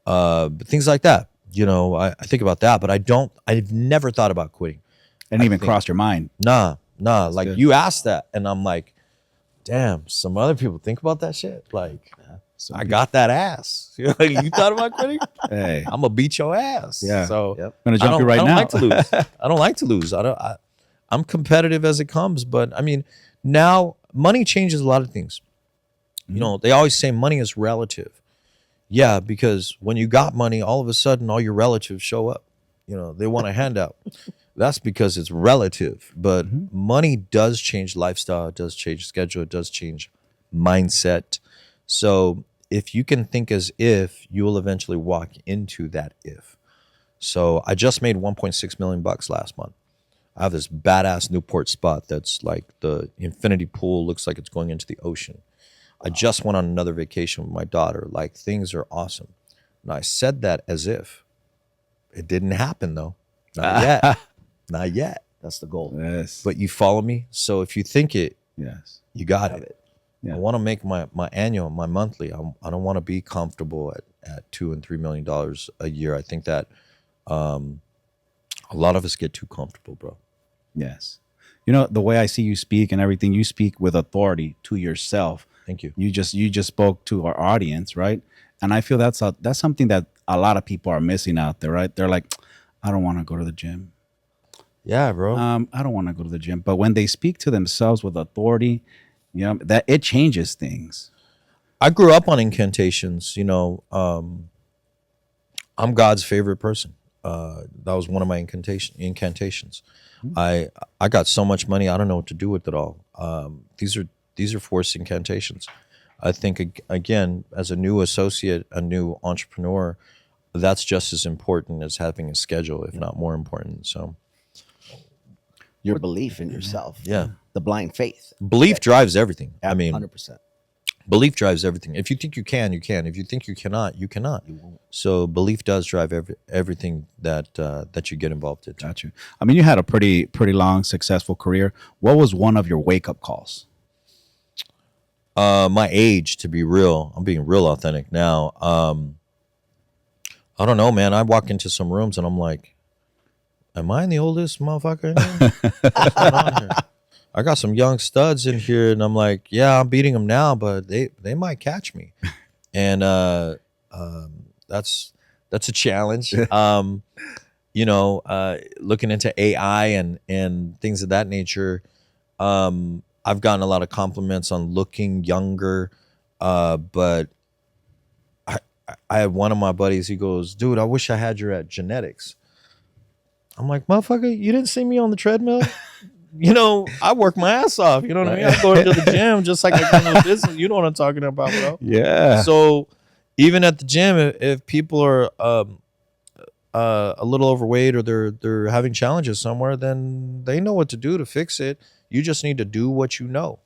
But things like that. I think about that, but I've never thought about quitting. Didn't even cross your mind. Nah. Like good. you asked that, and I'm like, damn, some other people think about that shit. Like, I got that ass. You thought about quitting? Hey, I'm gonna beat your ass. Yeah. So Yep. I'm gonna jump you right I don't now. like to lose. I don't like to lose. I'm competitive as it comes, but I mean, now money changes a lot of things. They always say money is relative. Yeah, because when you got money, all of a sudden, all your relatives show up. They want a handout. That's because it's relative. But money does change lifestyle. It does change schedule. It does change mindset. So if you can think as if, you will eventually walk into that if. So I just made 1.6 million bucks last month. I have this badass Newport spot that's like the infinity pool, looks like it's going into the ocean. I just went on another vacation with my daughter. Like, things are awesome. And I said that as if. It didn't happen though. Not yet. Not yet. That's the goal. Yes. But you follow me? So if you think it, yes. you got it. Yeah. I want to make my annual, my monthly. I don't want to be comfortable at $2 and $3 million a year. I think that a lot of us get too comfortable, bro. Yes. The way I see you speak and everything, you speak with authority to yourself. Thank you. You just spoke to our audience, right? And I feel that's something that a lot of people are missing out there, right? They're like, I don't want to go to the gym. Yeah, bro. I don't want to go to the gym. But when they speak to themselves with authority, that it changes things. I grew up on incantations. I'm God's favorite person. That was one of my incantations. I got so much money, I don't know what to do with it all. These are forced incantations. I think again, as a new associate, a new entrepreneur, that's just as important as having a schedule, if not more important. So Your belief in yourself. yeah, The blind faith. belief drives everything. I mean, 100%. belief drives everything. If you think you can, you can. If you think you cannot, you cannot. So belief does drive everything that you get involved in. Got you. I mean, you had a pretty long, successful career. What was one of your wake up calls? My age, to be real, I'm being real authentic now. I don't know, man. I walk into some rooms and I'm like, am I the oldest motherfucker in here? What's going on here? I got some young studs in here, and I'm like, yeah, I'm beating them now, but they might catch me, and that's a challenge. Looking into AI and things of that nature, I've gotten a lot of compliments on looking younger, but I had one of my buddies. He goes, "Dude, I wish I had your genetics." I'm like, "Motherfucker, you didn't see me on the treadmill." I work my ass off. You know what I mean? I'm going to the gym just like I go to business. You know what I'm talking about, bro. Yeah. So even at the gym, if people are a little overweight or they're having challenges somewhere, then they know what to do to fix it. You just need to do what you know.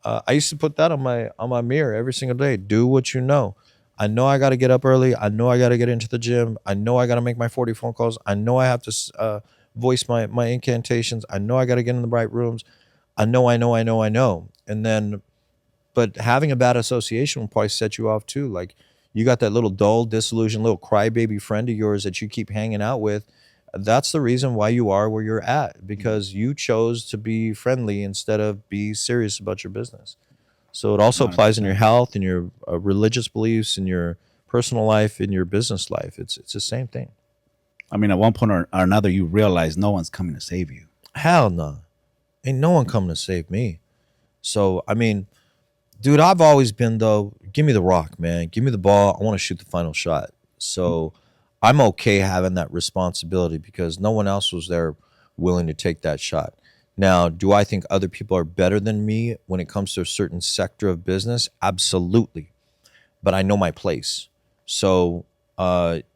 I used to put that on my mirror every single day. Do what you know. I know I got to get up early. I know I got to get into the gym. I know I got to make my 40 phone calls. I know I have to voice my incantations. I know I got to get in the right rooms. I know. And then, but having a bad association will probably set you off too. Like you got that little dull, disillusioned little crybaby friend of yours that you keep hanging out with. That's the reason why you are where you're at, because you chose to be friendly instead of be serious about your business. So it also applies in your health, in your religious beliefs, in your personal life, in your business life. It's the same thing. I mean, at one point or another, you realize no one's coming to save you. Hell no. Ain't no one coming to save me. So, I mean, dude, I've always been, though, give me the rock, man. Give me the ball. I want to shoot the final shot. So I'm okay having that responsibility because no one else was there willing to take that shot. Now, do I think other people are better than me when it comes to a certain sector of business? Absolutely. But I know my place. So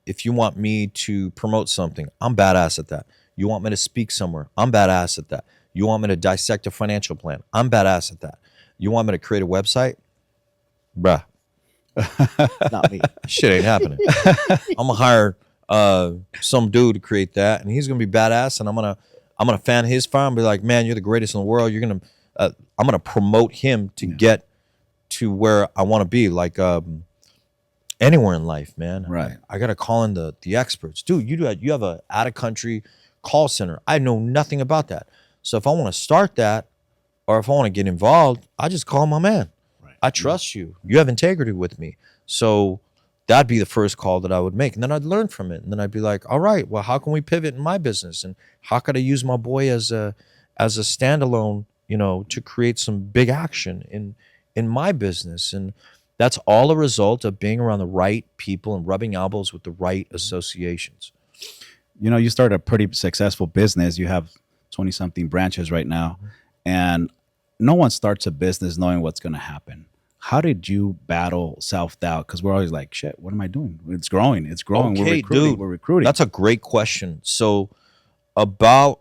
if you want me to promote something, I'm badass at that. You want me to speak somewhere, I'm badass at that. You want me to dissect a financial plan, I'm badass at that. You want me to create a website? Bruh. Not me. Shit ain't happening. I'm gonna hire some dude to create that, and he's gonna be badass, and I'm gonna fan his farm and be like, man, you're the greatest in the world. I'm gonna promote him to get to where I want to be, like anywhere in life, man. Right. I gotta call in the experts. Dude, you have a out of country call center. I know nothing about that. So if I want to start that, or if I want to get involved, I just call my man. Right. I trust you. You have integrity with me. So that'd be the first call that I would make. And then I'd learn from it. And then I'd be like, all right, well, how can we pivot in my business? And how could I use my boy as a standalone, to create some big action in my business? And that's all a result of being around the right people and rubbing elbows with the right associations. You started a pretty successful business. You have 20-something branches right now. And no one starts a business knowing what's going to happen. How did you battle self-doubt? Because we're always like, shit, what am I doing? It's growing. Okay, We're recruiting. That's a great question. So about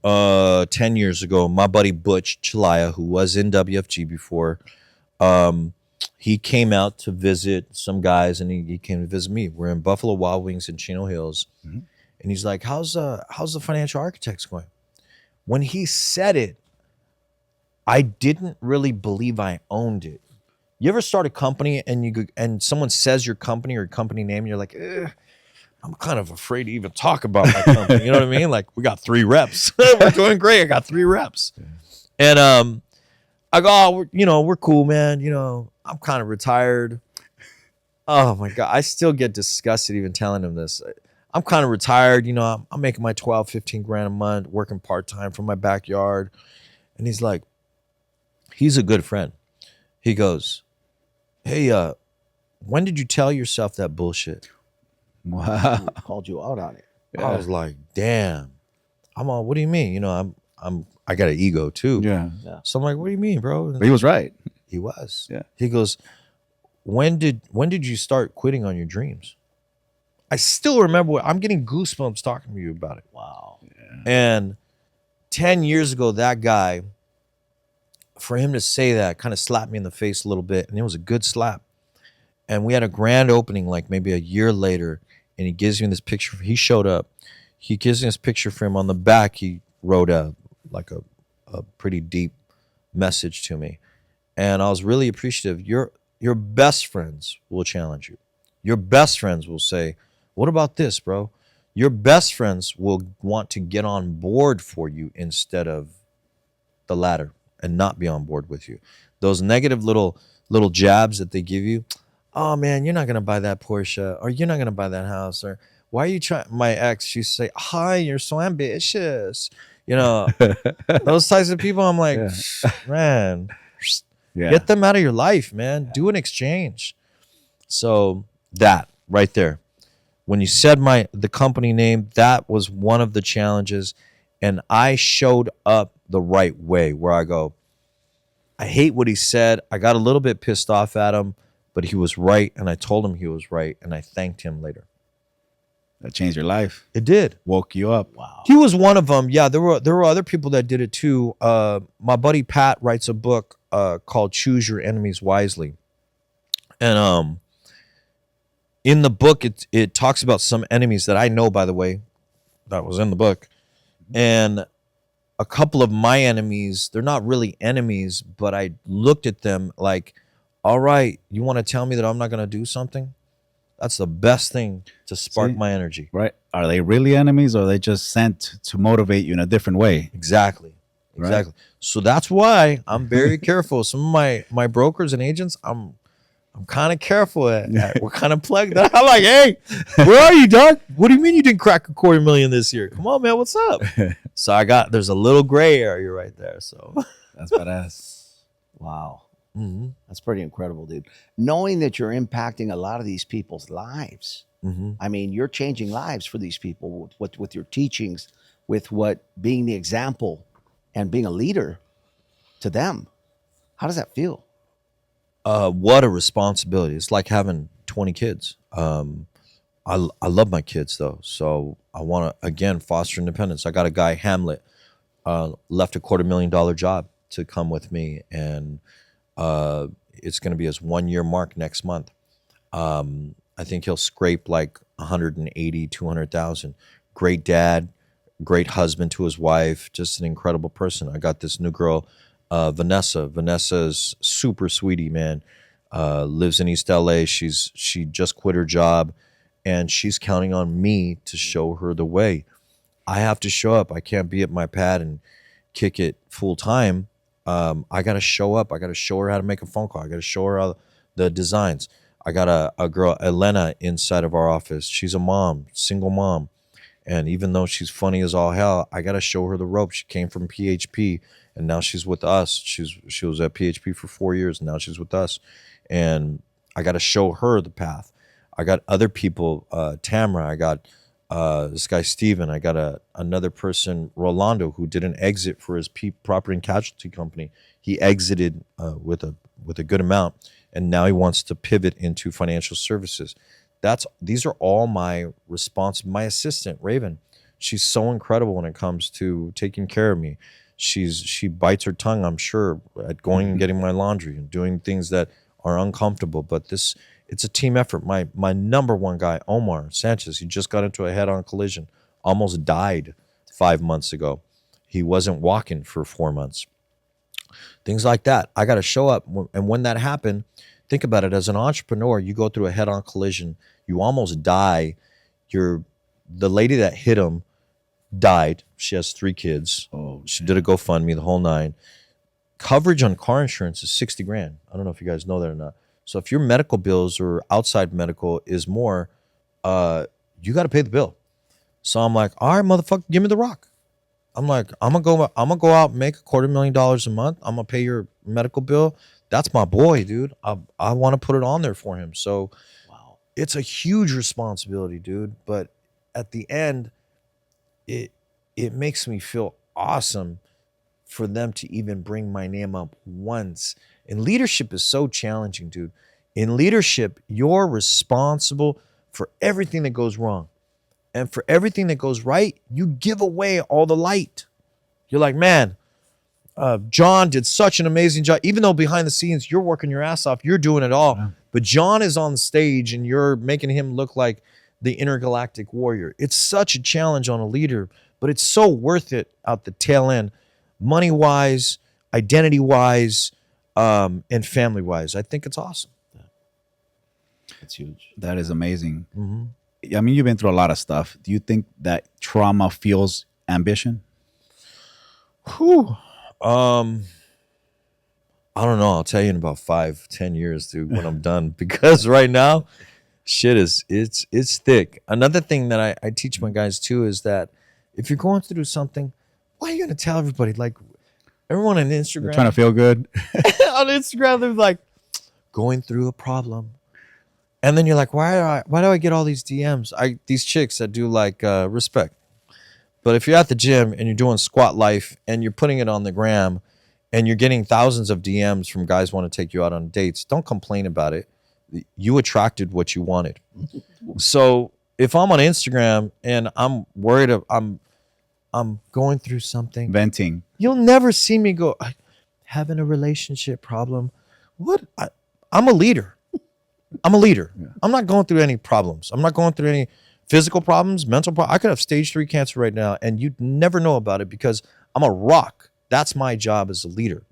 10 years ago, my buddy Butch Chalaya, who was in WFG before, he came out to visit some guys, and he came to visit me. We're in Buffalo Wild Wings in Chino Hills. Mm-hmm. And he's like, how's the financial architects going? When he said it, I didn't really believe I owned it. You ever start a company and someone says your company or company name, and you're like, I'm kind of afraid to even talk about my company. You know what I mean? Like, we got 3 reps. We're doing great. I got 3 reps. And I go, oh, we're cool, man. I'm kind of retired. Oh my God. I still get disgusted even telling him this. I'm kind of retired. I'm making my 12, 15 grand a month, working part-time from my backyard. And he's like, he's a good friend. He goes, hey, when did you tell yourself that bullshit? Wow. Called you out on it. I was like, damn. I'm all, what do you mean? You know, I got an ego too. Yeah. So I'm like, what do you mean, bro? But he was right. He was. Yeah. He goes, when did you start quitting on your dreams? I still remember I'm getting goosebumps talking to you about it. Wow. And 10 years ago, that guy, for him to say that kind of slapped me in the face a little bit. And it was a good slap. And we had a grand opening like maybe a year later. And he gives me this picture. He showed up. He gives me this picture for him. On the back, he wrote a pretty deep message to me. And I was really appreciative. Your best friends will challenge you. Your best friends will say, what about this, bro? Your best friends will want to get on board for you instead of the latter and not be on board with you. Those negative little jabs that they give you. Oh man, you're not gonna buy that Porsche, or you're not gonna buy that house, or why are you trying? My ex, she say, "Hi, you're so ambitious." You know, those types of people. I'm like, man, get them out of your life, man. Do an exchange. So that right there, when you said the company name, that was one of the challenges, and I showed up the right way. Where I go, I hate what he said. I got a little bit pissed off at him, but he was right, and I told him he was right, and I thanked him later. That changed your life. It did. Woke you up. Wow. He was one of them. Yeah, there were other people that did it too. My buddy Pat writes a book called "Choose Your Enemies Wisely," and in the book it talks about some enemies that I know. By the way, that was in the book, and a couple of my enemies. They're not really enemies, but I looked at them like, all right, you want to tell me that I'm not going to do something? That's the best thing to spark my energy. Right. Are they really enemies, or are they just sent to motivate you in a different way? Exactly. Right. So that's why I'm very careful. Some of my brokers and agents, I'm kind of careful at what kind of plug that. I'm like, hey, where are you, dog? What do you mean you didn't crack $250,000 this year? Come on, man, what's up? So there's a little gray area right there. So That's badass. Wow. mm-hmm. That's pretty incredible, dude. Knowing that you're impacting a lot of these people's lives. Mm-hmm. I mean, you're changing lives for these people with your teachings, with what being the example and being a leader to them. How does that feel? What a responsibility. It's like having 20 kids. I love my kids though. So I want to, again, foster independence. I got a guy, Hamlet, left a $250,000 job to come with me. And it's going to be his 1 year mark next month. I think he'll scrape like 180, 200,000. Great dad, great husband to his wife, just an incredible person. I got this new girl, Vanessa. Vanessa's super sweetie, man. Lives in East LA. She just quit her job, and she's counting on me to show her the way. I have to show up. I can't be at my pad and kick it full time. I got to show up. I got to show her how to make a phone call. I got to show her the designs. I got a girl, Elena, inside of our office. She's a mom, single mom. And even though she's funny as all hell, I got to show her the ropes. She came from PHP, and now she's with us. She was at PHP for 4 years, and now she's with us. And I got to show her the path. I got other people, Tamara. I got this guy, Steven. I got another person, Rolando, who did an exit for his property and casualty company. He exited with a good amount, and now he wants to pivot into financial services. These are all my my assistant, Raven. She's so incredible when it comes to taking care of me. She bites her tongue, I'm sure, at going and getting my laundry and doing things that are uncomfortable. But it's a team effort. My number one guy, Omar Sanchez, he just got into a head-on collision, almost died 5 months ago. He wasn't walking for 4 months. Things like that. I got to show up. And when that happened, think about it. As an entrepreneur, you go through a head-on collision, you almost die. The lady that hit him died. She has 3 kids. Oh, she did a GoFundMe, the whole 9. Coverage on car insurance is $60,000. I don't know if you guys know that or not. So if your medical bills or outside medical is more, you got to pay the bill. So I'm like, all right, motherfucker, give me the rock. I'm like, I'm gonna go out and make $250,000 a month. I'm gonna pay your medical bill. That's my boy, dude. I want to put it on there for him. So Wow. it's a huge responsibility, dude. But at the end, it makes me feel awesome for them to even bring my name up once. And leadership is so challenging, dude. In leadership, you're responsible for everything that goes wrong. And for everything that goes right, you give away all the light. You're like, man, John did such an amazing job. Even though behind the scenes, you're working your ass off, you're doing it all. Yeah. But John is on stage and you're making him look like the intergalactic warrior. It's such a challenge on a leader, but it's so worth it at the tail end, money-wise, identity-wise, and family-wise. I think it's awesome. It's huge. That is amazing. Mm-hmm. I mean, you've been through a lot of stuff. Do you think that trauma fuels ambition? Whew. I don't know. I'll tell you in about 5-10 years, dude, when I'm done. Because right now, shit it's thick. Another thing that I teach my guys too is that if you're going through something, why are you gonna tell everybody? Like everyone on Instagram, They're trying to feel good. on Instagram, they're like going through a problem. And then you're like, why do I get all these DMs? These chicks that do like respect. But if you're at the gym and you're doing squat life and you're putting it on the gram and you're getting thousands of DMs from guys want to take you out on dates, don't complain about it. You attracted what you wanted. So if I'm on Instagram and I'm worried, I'm going through something, Venting. you'll never see me go, having a relationship problem. What? I'm a leader. I'm a leader. Yeah. I'm not going through any problems. I'm not going through any physical problems, mental problems. I could have stage 3 cancer right now and you'd never know about it because I'm a rock. That's my job as a leader.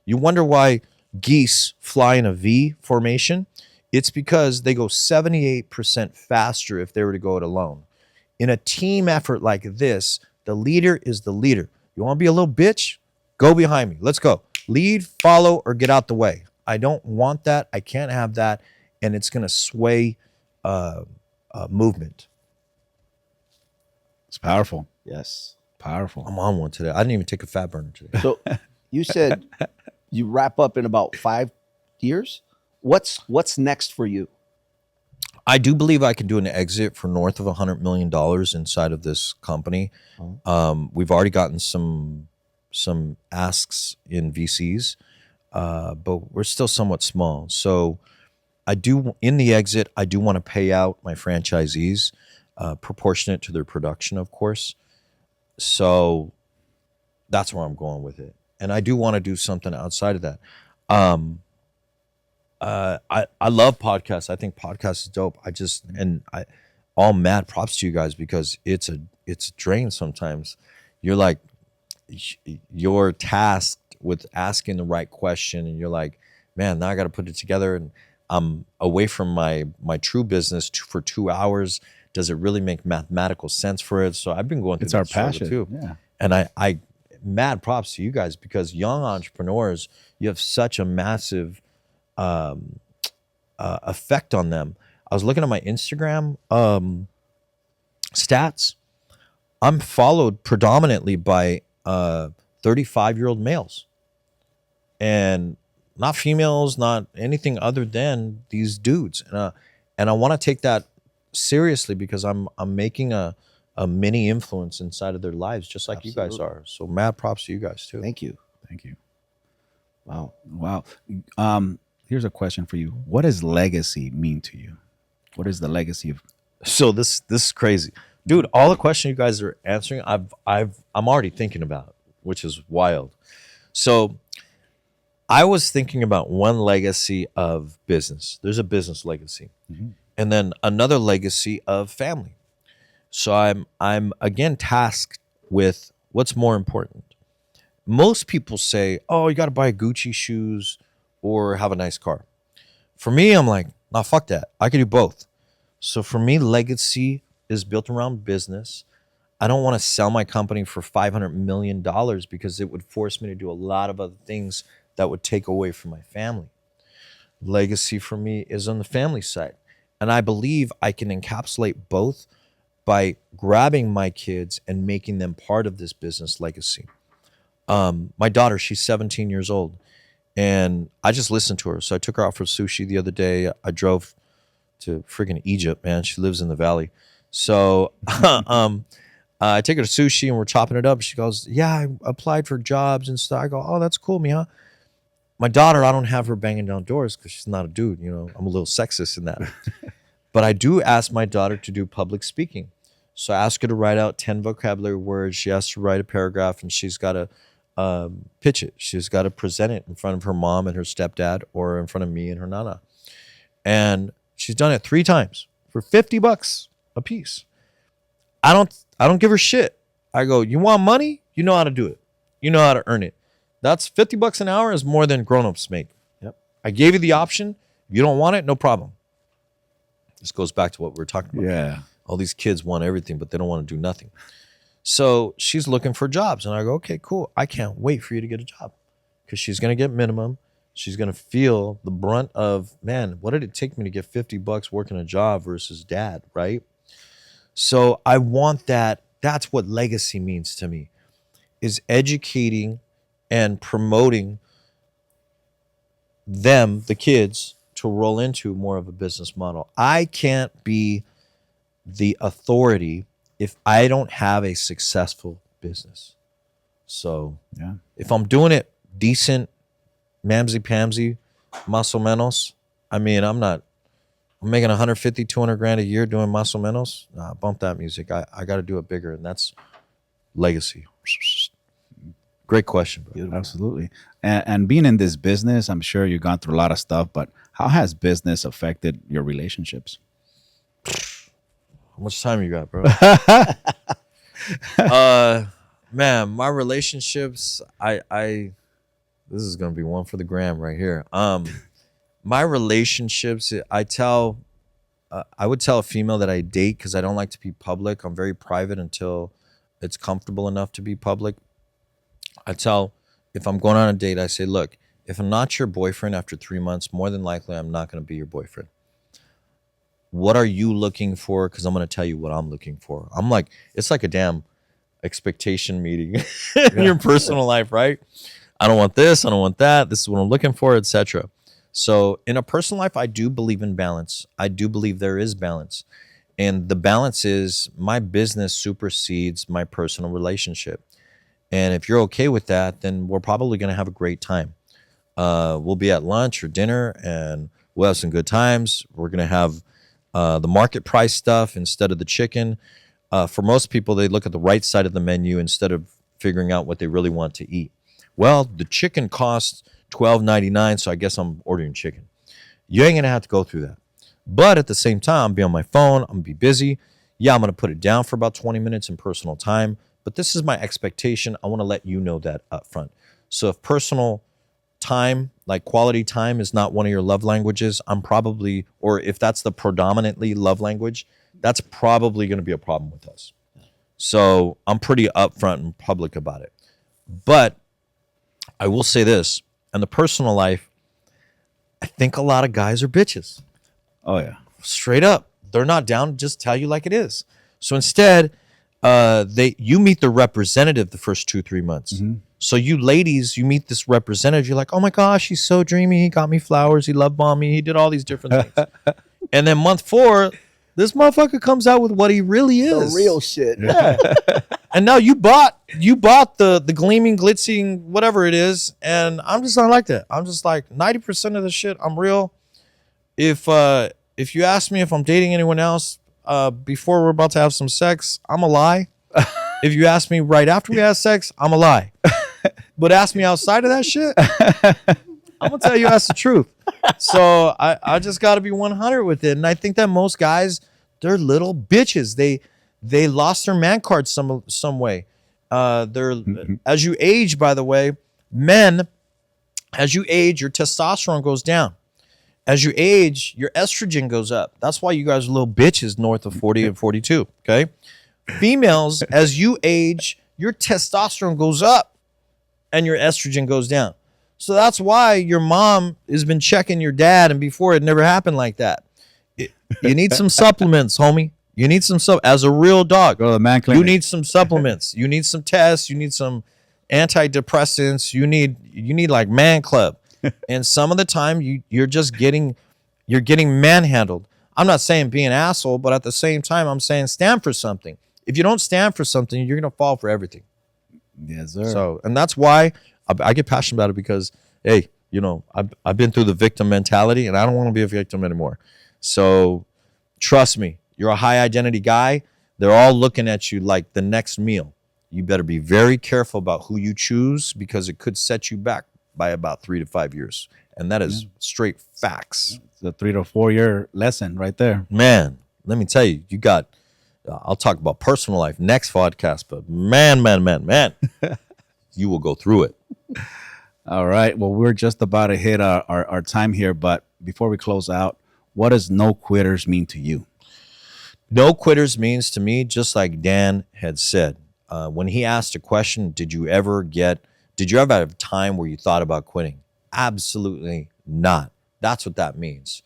You wonder why geese fly in a V formation? It's because they go 78% faster if they were to go it alone. In a team effort like this, the leader is the leader. You want to be a little bitch? Go behind me. Let's go. Lead, follow, or get out the way. I don't want that. I can't have that. And it's going to sway movement. It's powerful. Yes. Powerful. I'm on one today. I didn't even take a fat burner today. So you said you wrap up in about 5 years. What's next for you? I do believe I can do an exit for north of $100 million inside of this company. We've already gotten some asks in VCs, but we're still somewhat small. So in the exit, I do want to pay out my franchisees, proportionate to their production, of course. So that's where I'm going with it. And I do want to do something outside of that. I love podcasts. I think podcasts is dope. All mad props to you guys because it's a drain sometimes. You're tasked with asking the right question and you're like, man, now I got to put it together and I'm away from my true business for 2 hours. Does it really make mathematical sense for it? So I've been going through it's our that struggle passion too. Yeah. And I mad props to you guys because young entrepreneurs, you have such a massive effect on them. I was looking at my Instagram stats. I'm followed predominantly by 35-year-old males and not females, not anything other than these dudes. And I want to take that seriously because I'm making a mini influence inside of their lives, just like Absolutely. you guys are. So mad props to you guys too. Thank you. Thank you. Wow. Here's a question for you. What does legacy mean to you? What is the legacy of? So this is crazy, dude. All the questions you guys are answering, I'm already thinking about, which is wild. So I was thinking about one legacy of business. There's a business legacy, and then another legacy of family. So I'm again tasked with what's more important. Most people say, "Oh, you got to buy Gucci shoes or have a nice car." For me, I'm like, "Nah, fuck that. I can do both." So for me, legacy is built around business. I don't want to sell my company for $500 million because it would force me to do a lot of other things that would take away from my family. Legacy for me is on the family side. And I believe I can encapsulate both by grabbing my kids and making them part of this business legacy. My daughter, she's 17 years old, and I just listened to her. So I took her out for sushi the other day. I drove to freaking Egypt, man. She lives in the valley. So I take her to sushi and we're chopping it up. She goes, yeah, I applied for jobs and stuff. I go, oh, that's cool, Mia. My daughter, I don't have her banging down doors because she's not a dude. You know, I'm a little sexist in that. But I do ask my daughter to do public speaking. So I ask her to write out 10 vocabulary words. She has to write a paragraph and she's got to pitch it. She's got to present it in front of her mom and her stepdad or in front of me and her nana. And she's done it 3 times for $50 a piece. I don't give her shit. I go, you want money? You know how to do it. You know how to earn it. That's $50 an hour is more than grown-ups make. Yep. I gave you the option. If you don't want it, no problem. This goes back to what we were talking about. Yeah. All these kids want everything, but they don't want to do nothing. So she's looking for jobs. And I go, okay, cool. I can't wait for you to get a job because she's going to get minimum. She's going to feel the brunt of, man, what did it take me to get $50 working a job versus dad, right? So I want that. That's what legacy means to me, is educating and promoting them, the kids, to roll into more of a business model. I can't be the authority if I don't have a successful business. So Yeah. if I'm doing it decent, mamsy-pamsy, más o menos, I mean, I'm making 150, 200 grand a year doing más o menos. Nah, bump that music. I got to do it bigger, and that's legacy. Great question, bro. Absolutely. And being in this business, I'm sure you've gone through a lot of stuff, but how has business affected your relationships? How much time you got, bro? Man, my relationships, this is gonna be one for the gram right here. My relationships, I would tell a female that I date because I don't like to be public. I'm very private until it's comfortable enough to be public. If I'm going on a date, I say, look, if I'm not your boyfriend after 3 months, more than likely I'm not going to be your boyfriend. What are you looking for? Because I'm going to tell you what I'm looking for. It's like a damn expectation meeting in your personal life, right? I don't want this. I don't want that. This is what I'm looking for, etc. So in a personal life, I do believe in balance. I do believe there is balance. And the balance is my business supersedes my personal relationship. And if you're okay with that, then we're probably going to have a great time. We'll be at lunch or dinner and we'll have some good times. We're going to have the market price stuff instead of the chicken. For most people, they look at the right side of the menu instead of figuring out what they really want to eat. Well, the chicken costs $12.99, so I guess I'm ordering chicken. You ain't going to have to go through that. But at the same time, I'll be on my phone. I'm going to be busy. Yeah, I'm going to put it down for about 20 minutes in personal time. But this is my expectation. I want to let you know that up front. So if personal time, like quality time, is not one of your love languages, or if that's the predominantly love language, that's probably going to be a problem with us. So I'm pretty upfront and public about it. But I will say this, in the personal life, I think a lot of guys are bitches. Oh, yeah. Straight up. They're not down to just tell you like it is. So instead, you meet the representative the first 2-3 months. Mm-hmm. So you ladies, you meet this representative, you're like, oh my gosh, he's so dreamy. He got me flowers. He love bombed me. He did all these different things. And then month 4, this motherfucker comes out with what he really is. The real shit. Yeah. And now you bought the gleaming, glitzing, whatever it is. And I'm just not like that. I'm just like 90% of the shit, I'm real. If you ask me if I'm dating anyone else, before we're about to have some sex, I'm a lie. If you ask me right after we have sex, I'm a lie. But ask me outside of that shit, I'm gonna tell you that's the truth. So I just got to be 100 with it. And I think that most guys, they're little bitches. They lost their man card some way. As you age, by the way, men, as you age, your testosterone goes down. As you age, your estrogen goes up. That's why you guys are little bitches north of 40 and 42, okay? Females, as you age, your testosterone goes up and your estrogen goes down. So that's why your mom has been checking your dad, and before it never happened like that. You need some supplements, homie. You need some as a real dog. Go to the man clinic. You need some supplements. You need some tests. You need some antidepressants. You need like man club. And some of the time you're getting manhandled. I'm not saying be an asshole, but at the same time, I'm saying stand for something. If you don't stand for something, you're gonna fall for everything. Yes, sir. So, and that's why I get passionate about it, because, hey, you know, I've been through the victim mentality, and I don't want to be a victim anymore. So, trust me, you're a high identity guy. They're all looking at you like the next meal. You better be very careful about who you choose, because it could set you back by about 3 to 5 years. And that is straight facts. It's a 3 to 4 year lesson right there. Man, let me tell you, you got, I'll talk about personal life next podcast, but man, you will go through it. All right. Well, we're just about to hit our time here. But before we close out, what does no quitters mean to you? No quitters means to me, just like Dan had said, when he asked a question, did you ever have a time where you thought about quitting? Absolutely not. That's what that means.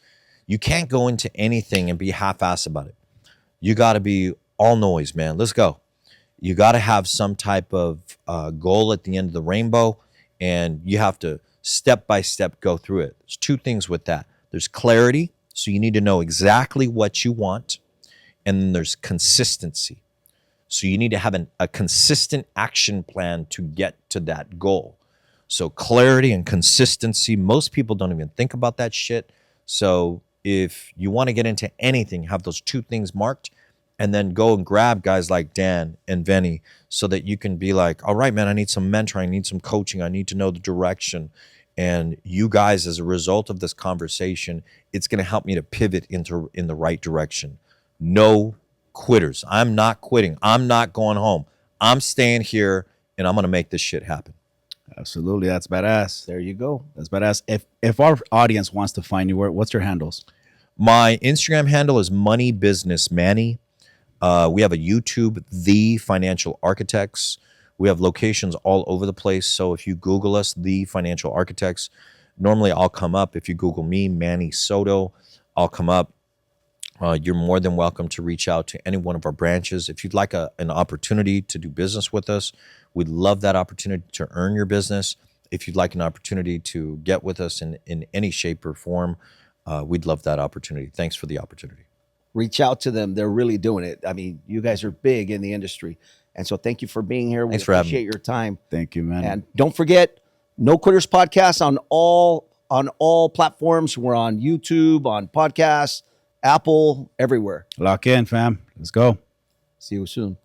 You can't go into anything and be half-assed about it. You got to be all noise, man. Let's go. You got to have some type of goal at the end of the rainbow, and you have to step by step go through it. There's two things with that. There's clarity, so you need to know exactly what you want, and then there's consistency. So you need to have a consistent action plan to get to that goal. So clarity and consistency, most people don't even think about that shit. So if you want to get into anything, have those two things marked, and then go and grab guys like Dan and Venny, so that you can be like, all right, man, I need some mentoring, I need some coaching, I need to know the direction. And you guys, as a result of this conversation, it's going to help me to pivot in the right direction. No quitters. I'm not quitting. I'm not going home. I'm staying here, and I'm going to make this shit happen. Absolutely. That's badass. There you go. That's badass. If our audience wants to find you, what's your handles? My Instagram handle is Money Business Manny. We have a YouTube, The Financial Architects. We have locations all over the place. So if you Google us, The Financial Architects, normally I'll come up. If you Google me, Manny Soto, I'll come up. You're more than welcome to reach out to any one of our branches. If you'd like an opportunity to do business with us, we'd love that opportunity to earn your business. If you'd like an opportunity to get with us in any shape or form, we'd love that opportunity. Thanks for the opportunity. Reach out to them. They're really doing it. I mean, you guys are big in the industry. And so thank you for being here. We Thanks for having appreciate me. your time. Thank you, man. And don't forget, No Quitters Podcast on all platforms. We're on YouTube, on podcasts, Apple, everywhere. Lock in, fam. Let's go. See you soon.